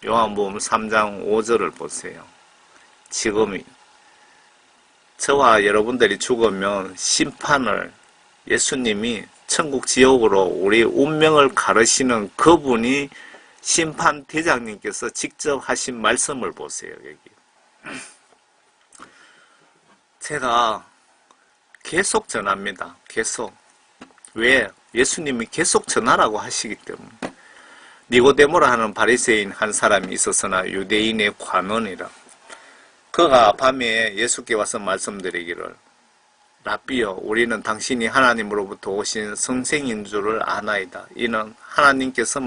요한복음 3장 5절을 보세요. 지금 저와 여러분들이 죽으면 심판을 예수님이 천국 지옥으로 우리 운명을 가르시는 그분이 심판대장님께서 직접 하신 말씀을 보세요. 여기 제가 계속 전합니다. 계속. 왜? 예수님이 계속 전하라고 하시기 때문에. 니고데모라 하는 바리새인 한 사람이 있었으나 유대인의 관원이라. 그가 밤에 예수께 와서 말씀드리기를 라비여 우리는 당신이 하나님으로부터 오신 선생인 줄을 아나이다. 이는 하나님께서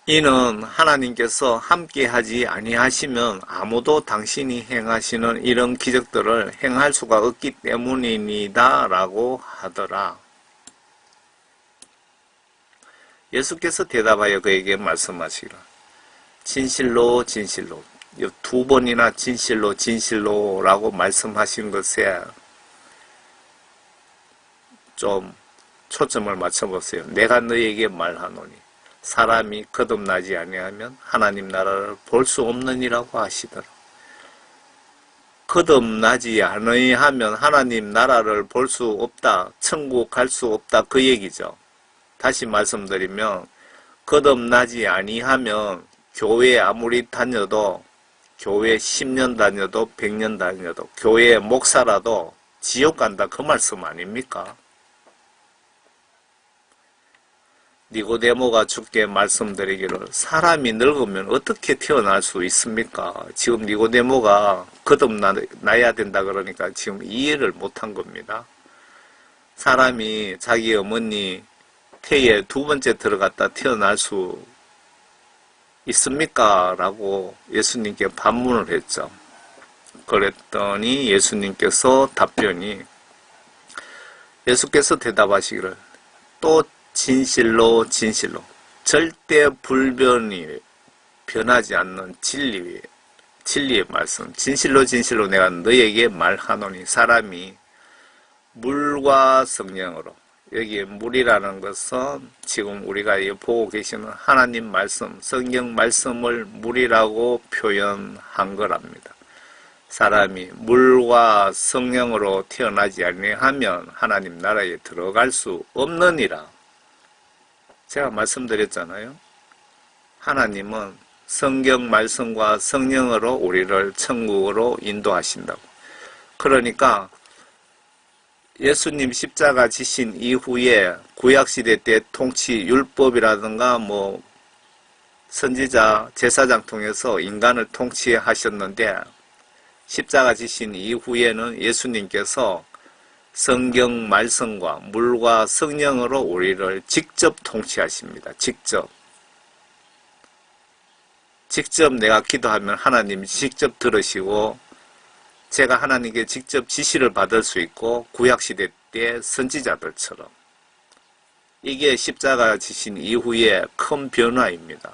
이는 하나님께서 함께하지 아니하시면 아무도 당신이 행하시는 이런 기적들을 행할 수가 없기 때문이니다 라고 하더라. 예수께서 대답하여 그에게 말씀하시기를 진실로 진실로 두 번이나 진실로 진실로 라고 말씀하신 것에 좀 초점을 맞춰보세요. 내가 너에게 말하노니 사람이 거듭나지 아니하면 하나님 나라를 볼 수 없느니라고 하시더라. 거듭나지 아니하면 하나님 나라를 볼 수 없다. 천국 갈 수 없다. 그 얘기죠. 다시 말씀드리면 거듭나지 아니하면 교회 아무리 다녀도 교회 10년 다녀도 100년 다녀도 교회 목사라도 지옥 간다. 그 말씀 아닙니까? 니고데모가 주께 말씀드리기를 사람이 늙으면 어떻게 태어날 수 있습니까? 지금 니고데모가 거듭나야 된다 그러니까 지금 이해를 못한 겁니다. 사람이 자기 어머니 태에 두 번째 들어갔다 태어날 수 있습니까? 라고 예수님께 반문을 했죠. 그랬더니 예수님께서 예수께서 대답하시기를 또 진실로 진실로 절대 변하지 않는 진리의 말씀 진실로 진실로 내가 너에게 말하노니 사람이 물과 성령으로 여기에 물이라는 것은 지금 우리가 보고 계시는 하나님 말씀 성경 말씀을 물이라고 표현한 거랍니다. 사람이 물과 성령으로 태어나지 아니하면 하나님 나라에 들어갈 수 없느니라. 제가 말씀드렸잖아요. 하나님은 성경 말씀과 성령으로 우리를 천국으로 인도하신다고. 그러니까 예수님 십자가 지신 이후에 구약시대 때 통치 율법이라든가 선지자 제사장 통해서 인간을 통치하셨는데 십자가 지신 이후에는 예수님께서 성경 말씀과 물과 성령으로 우리를 직접 통치하십니다. 직접 내가 기도하면 하나님이 직접 들으시고 제가 하나님께 직접 지시를 받을 수 있고 구약시대 때 선지자들처럼 이게 십자가 지신 이후에 큰 변화입니다.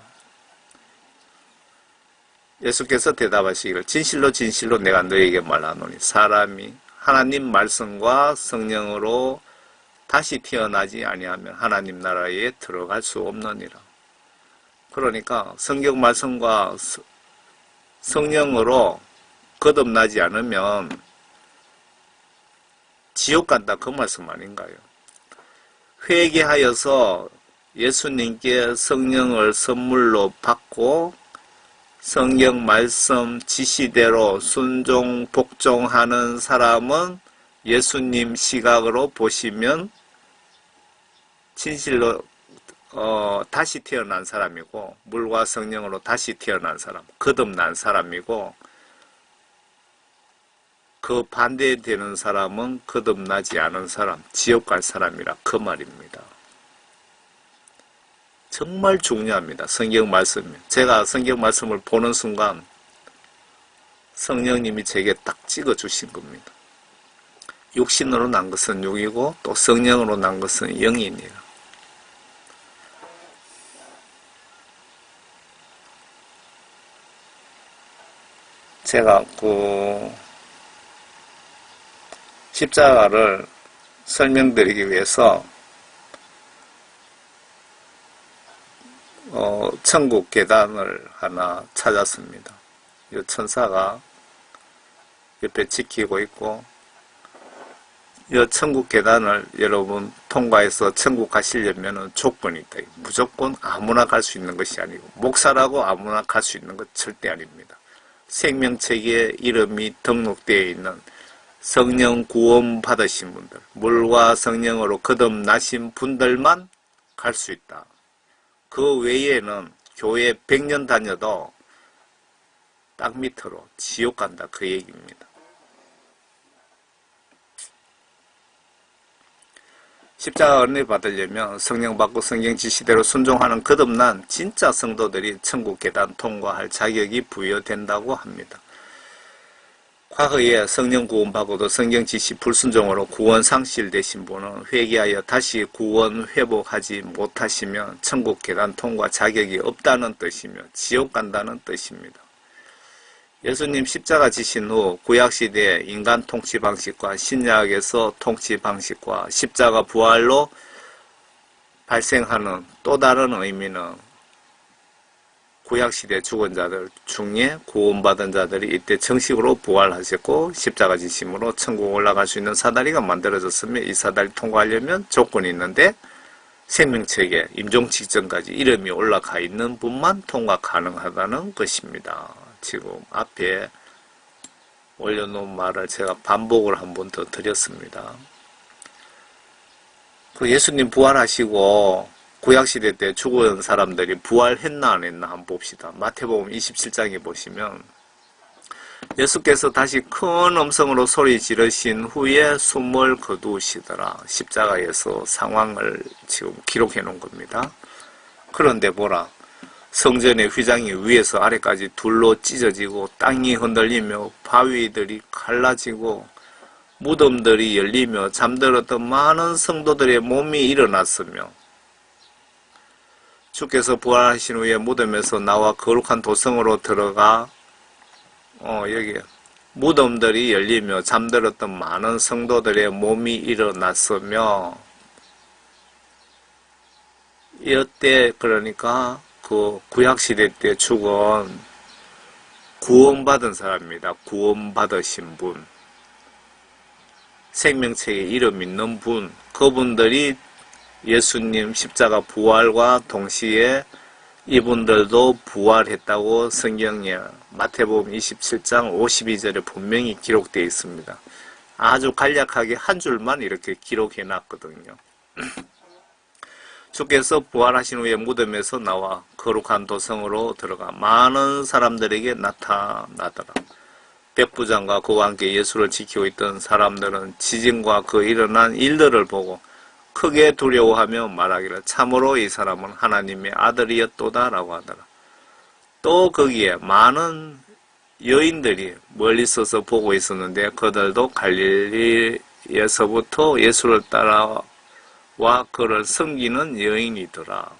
예수께서 대답하시기를 진실로 진실로 내가 너에게 말하노니 사람이 하나님 말씀과 성령으로 다시 태어나지 아니하면 하나님 나라에 들어갈 수 없느니라. 그러니까 성경 말씀과 성령으로 거듭나지 않으면 지옥 간다 그 말씀 아닌가요? 회개하여서 예수님께 성령을 선물로 받고 성경 말씀 지시대로 순종 복종하는 사람은 예수님 시각으로 보시면 진실로 다시 태어난 사람이고 물과 성령으로 다시 태어난 사람, 거듭난 사람이고 그 반대되는 사람은 거듭나지 않은 사람, 지옥 갈 사람이라 그 말입니다. 정말 중요합니다. 성경 말씀이. 제가 성경 말씀을 보는 순간 성령님이 제게 딱 찍어주신 겁니다. 육신으로 난 것은 육이고 또 성령으로 난 것은 영이니라. 제가 십자가를 설명드리기 위해서 천국 계단을 하나 찾았습니다. 이 천사가 옆에 지키고 있고 이 천국 계단을 여러분 통과해서 천국 가시려면 조건이 있다. 무조건 아무나 갈 수 있는 것이 아니고 목사라고 아무나 갈 수 있는 것 절대 아닙니다. 생명책에 이름이 등록되어 있는 성령 구원 받으신 분들, 물과 성령으로 거듭나신 분들만 갈 수 있다. 그 외에는 교회 100년 다녀도 딱 밑으로 지옥 간다 그 얘기입니다. 십자가 은혜 받으려면 성령 받고 성경 지시대로 순종하는 거듭난 진짜 성도들이 천국 계단 통과할 자격이 부여된다고 합니다. 과거에 성령 구원 받고도 성경 지시 불순종으로 구원 상실되신 분은 회개하여 다시 구원 회복하지 못하시면 천국 계단 통과 자격이 없다는 뜻이며 지옥 간다는 뜻입니다. 예수님 십자가 지신 후 구약시대의 인간 통치 방식과 신약에서 통치 방식과 십자가 부활로 발생하는 또 다른 의미는 구약시대 죽은 자들 중에 구원받은 자들이 이때 정식으로 부활하셨고 십자가 지심으로 천국 올라갈 수 있는 사다리가 만들어졌으며 이 사다리 통과하려면 조건이 있는데 생명책에 임종 직전까지 이름이 올라가 있는 분만 통과 가능하다는 것입니다. 지금 앞에 올려놓은 말을 제가 반복을 한 번 더 드렸습니다. 그 예수님 부활하시고 구약시대 때 죽은 사람들이 부활했나 안 했나 한번 봅시다. 마태복음 27장에 보시면 예수께서 다시 큰 음성으로 소리 지르신 후에 숨을 거두시더라. 십자가에서 상황을 지금 기록해 놓은 겁니다. 그런데 보라. 성전의 휘장이 위에서 아래까지 둘로 찢어지고 땅이 흔들리며 바위들이 갈라지고 무덤들이 열리며 잠들었던 많은 성도들의 몸이 일어났으며 주께서 부활하신 후에 무덤에서 나와 거룩한 도성으로 들어가 여기 무덤들이 열리며 잠들었던 많은 성도들의 몸이 일어났으며 이때 그러니까 그 구약시대 때 죽은 구원받은 사람입니다. 구원받으신 분. 생명책에 이름 있는 분. 그분들이 예수님 십자가 부활과 동시에 이분들도 부활했다고 성경에 마태복음 27장 52절에 분명히 기록되어 있습니다. 아주 간략하게 한 줄만 이렇게 기록해 놨거든요. 주께서 부활하신 후에 무덤에서 나와 거룩한 도성으로 들어가 많은 사람들에게 나타나더라. 백부장과 그와 함께 예수를 지키고 있던 사람들은 지진과 그 일어난 일들을 보고 크게 두려워하며 말하기를 참으로 이 사람은 하나님의 아들이었도다 라고 하더라. 또 거기에 많은 여인들이 멀리 서서 보고 있었는데 그들도 갈릴리에서부터 예수를 따라와 그를 섬기는 여인이더라.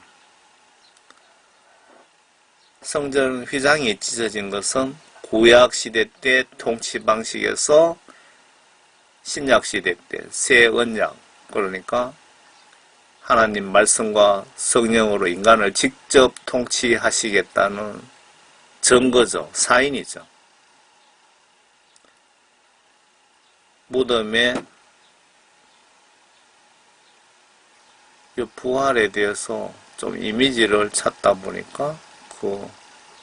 성전 휘장이 찢어진 것은 구약 시대 때 통치 방식에서 신약 시대 때 새 언약, 그러니까 하나님 말씀과 성령으로 인간을 직접 통치하시겠다는 증거죠. 사인이죠. 무덤의 부활에 대해서 좀 이미지를 찾다 보니까 그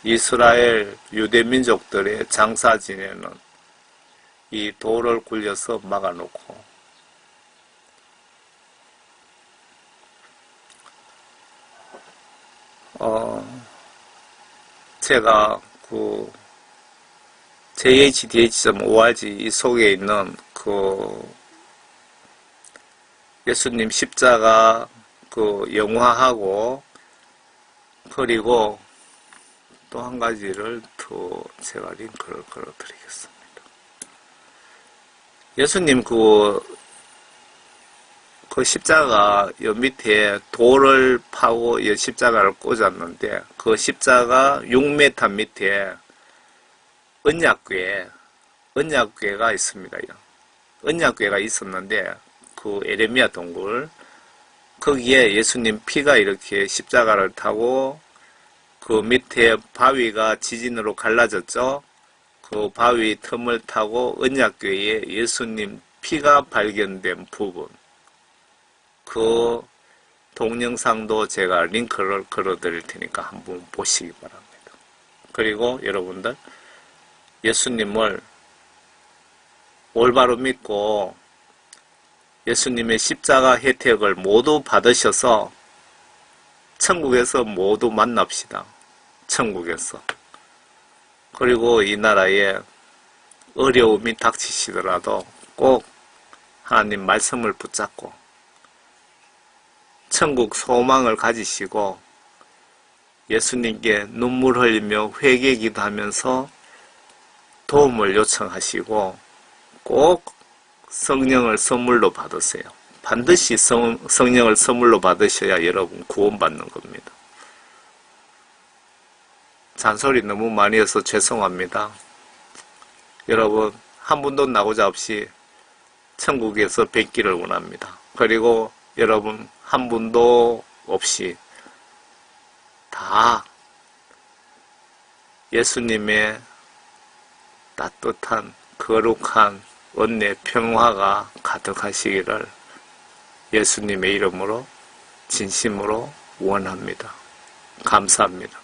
이스라엘 유대 민족들의 장사 지내는 이 돌을 굴려서 막아놓고 제가 그 JHDH.org 이 속에 있는 그 예수님 십자가 그 영화하고 그리고 또 한 가지를 더 제가 링크를 걸어드리겠습니다. 예수님 그 십자가 여 밑에 돌을 파고 이 십자가를 꽂았는데 그 십자가 6m 밑에 언약궤가 있습니다. 언약궤가 있었는데 그 에레미야 동굴 거기에 예수님 피가 이렇게 십자가를 타고 그 밑에 바위가 지진으로 갈라졌죠. 그 바위 틈을 타고 언약궤에 예수님 피가 발견된 부분 그 동영상도 제가 링크를 걸어 드릴 테니까 한번 보시기 바랍니다. 그리고 여러분들 예수님을 올바로 믿고 예수님의 십자가 혜택을 모두 받으셔서 천국에서 모두 만납시다. 천국에서. 그리고 이 나라에 어려움이 닥치시더라도 꼭 하나님 말씀을 붙잡고 천국 소망을 가지시고 예수님께 눈물 흘리며 회개 기도하면서 도움을 요청하시고 꼭 성령을 선물로 받으세요. 반드시 성령을 선물로 받으셔야 여러분 구원받는 겁니다. 잔소리 너무 많이 해서 죄송합니다. 여러분 한 분도 나고자 없이 천국에서 뵙기를 원합니다. 그리고 여러분 한 분도 없이 다 예수님의 따뜻한 거룩한 은혜 평화가 가득하시기를 예수님의 이름으로 진심으로 원합니다. 감사합니다.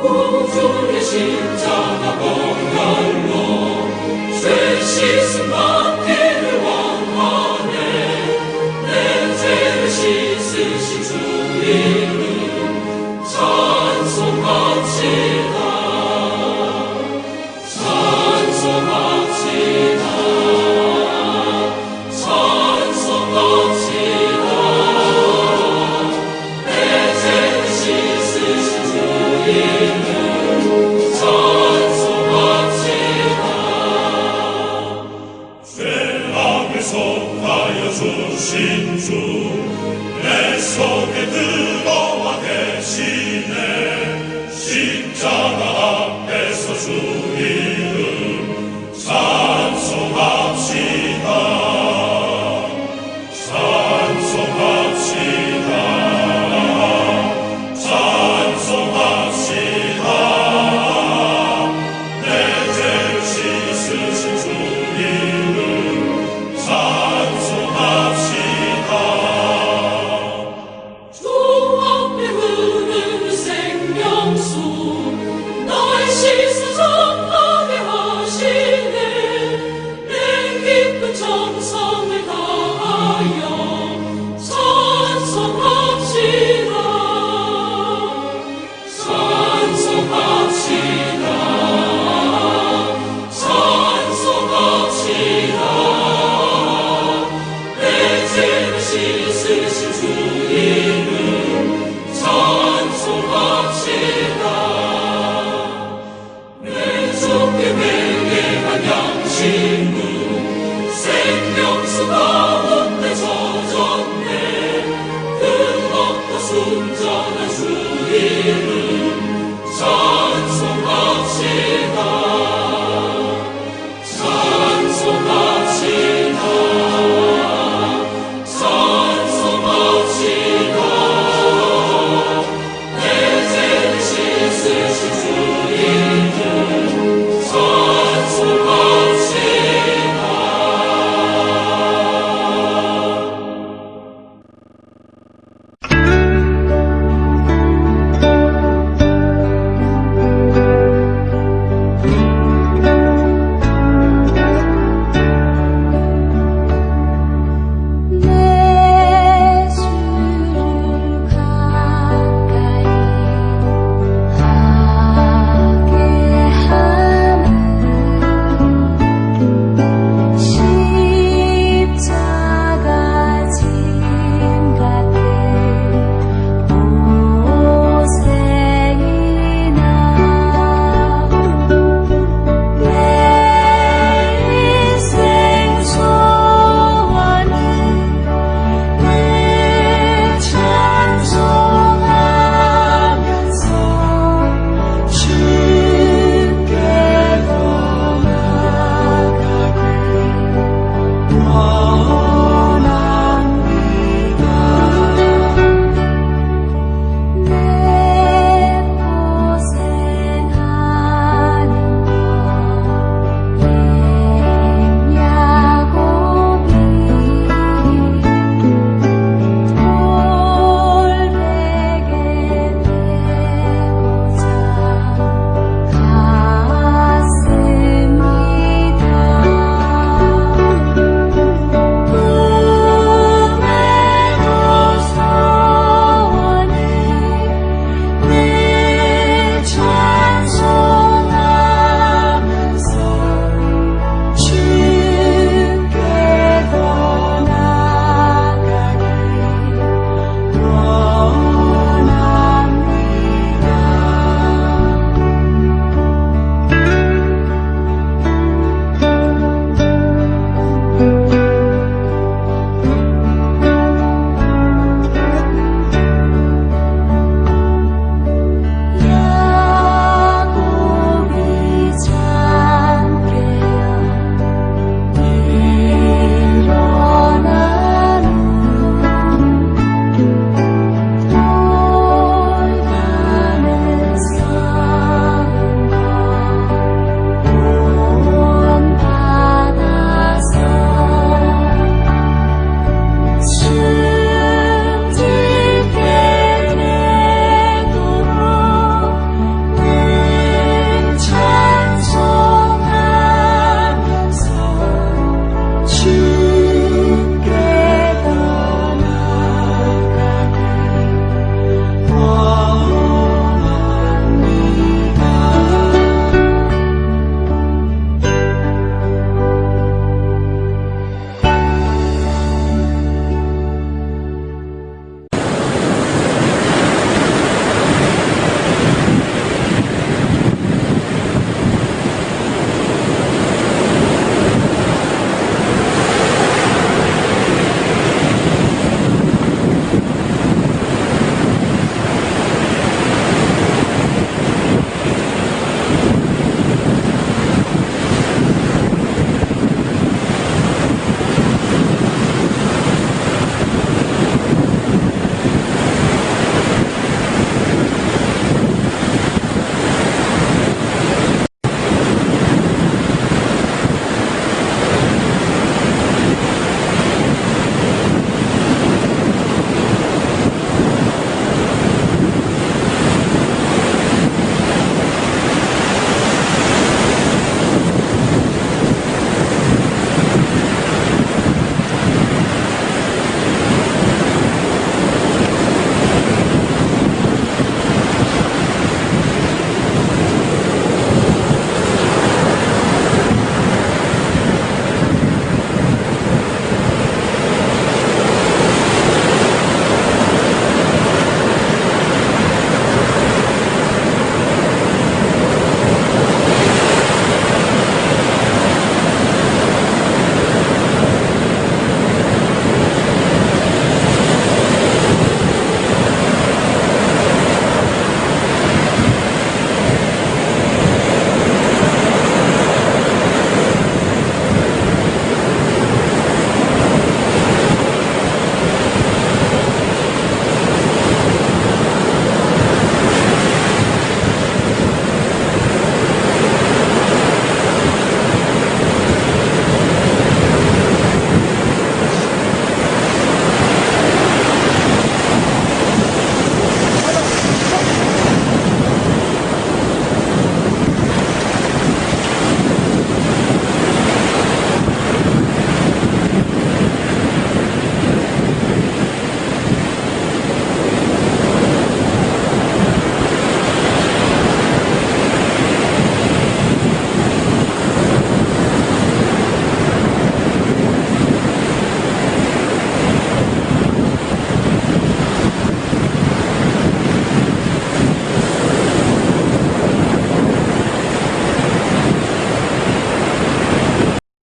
우주의 십자가 공갈로 죄 씻은 마티를 원하네 내 죄를 씻으신 주 이름 찬송합시다 찬송합시다 찬송합시다 내 죄를 씻으신 주 이름 찬송합시다 죄악에 속하여 주신 주 내 속에 들어와 계시네 십자가 앞에서 주 이름 찬송합시다 찬송합시다 찬송합시다 내 죄를 씻으신 주 이름 찬송합시다 씻으신 주 이름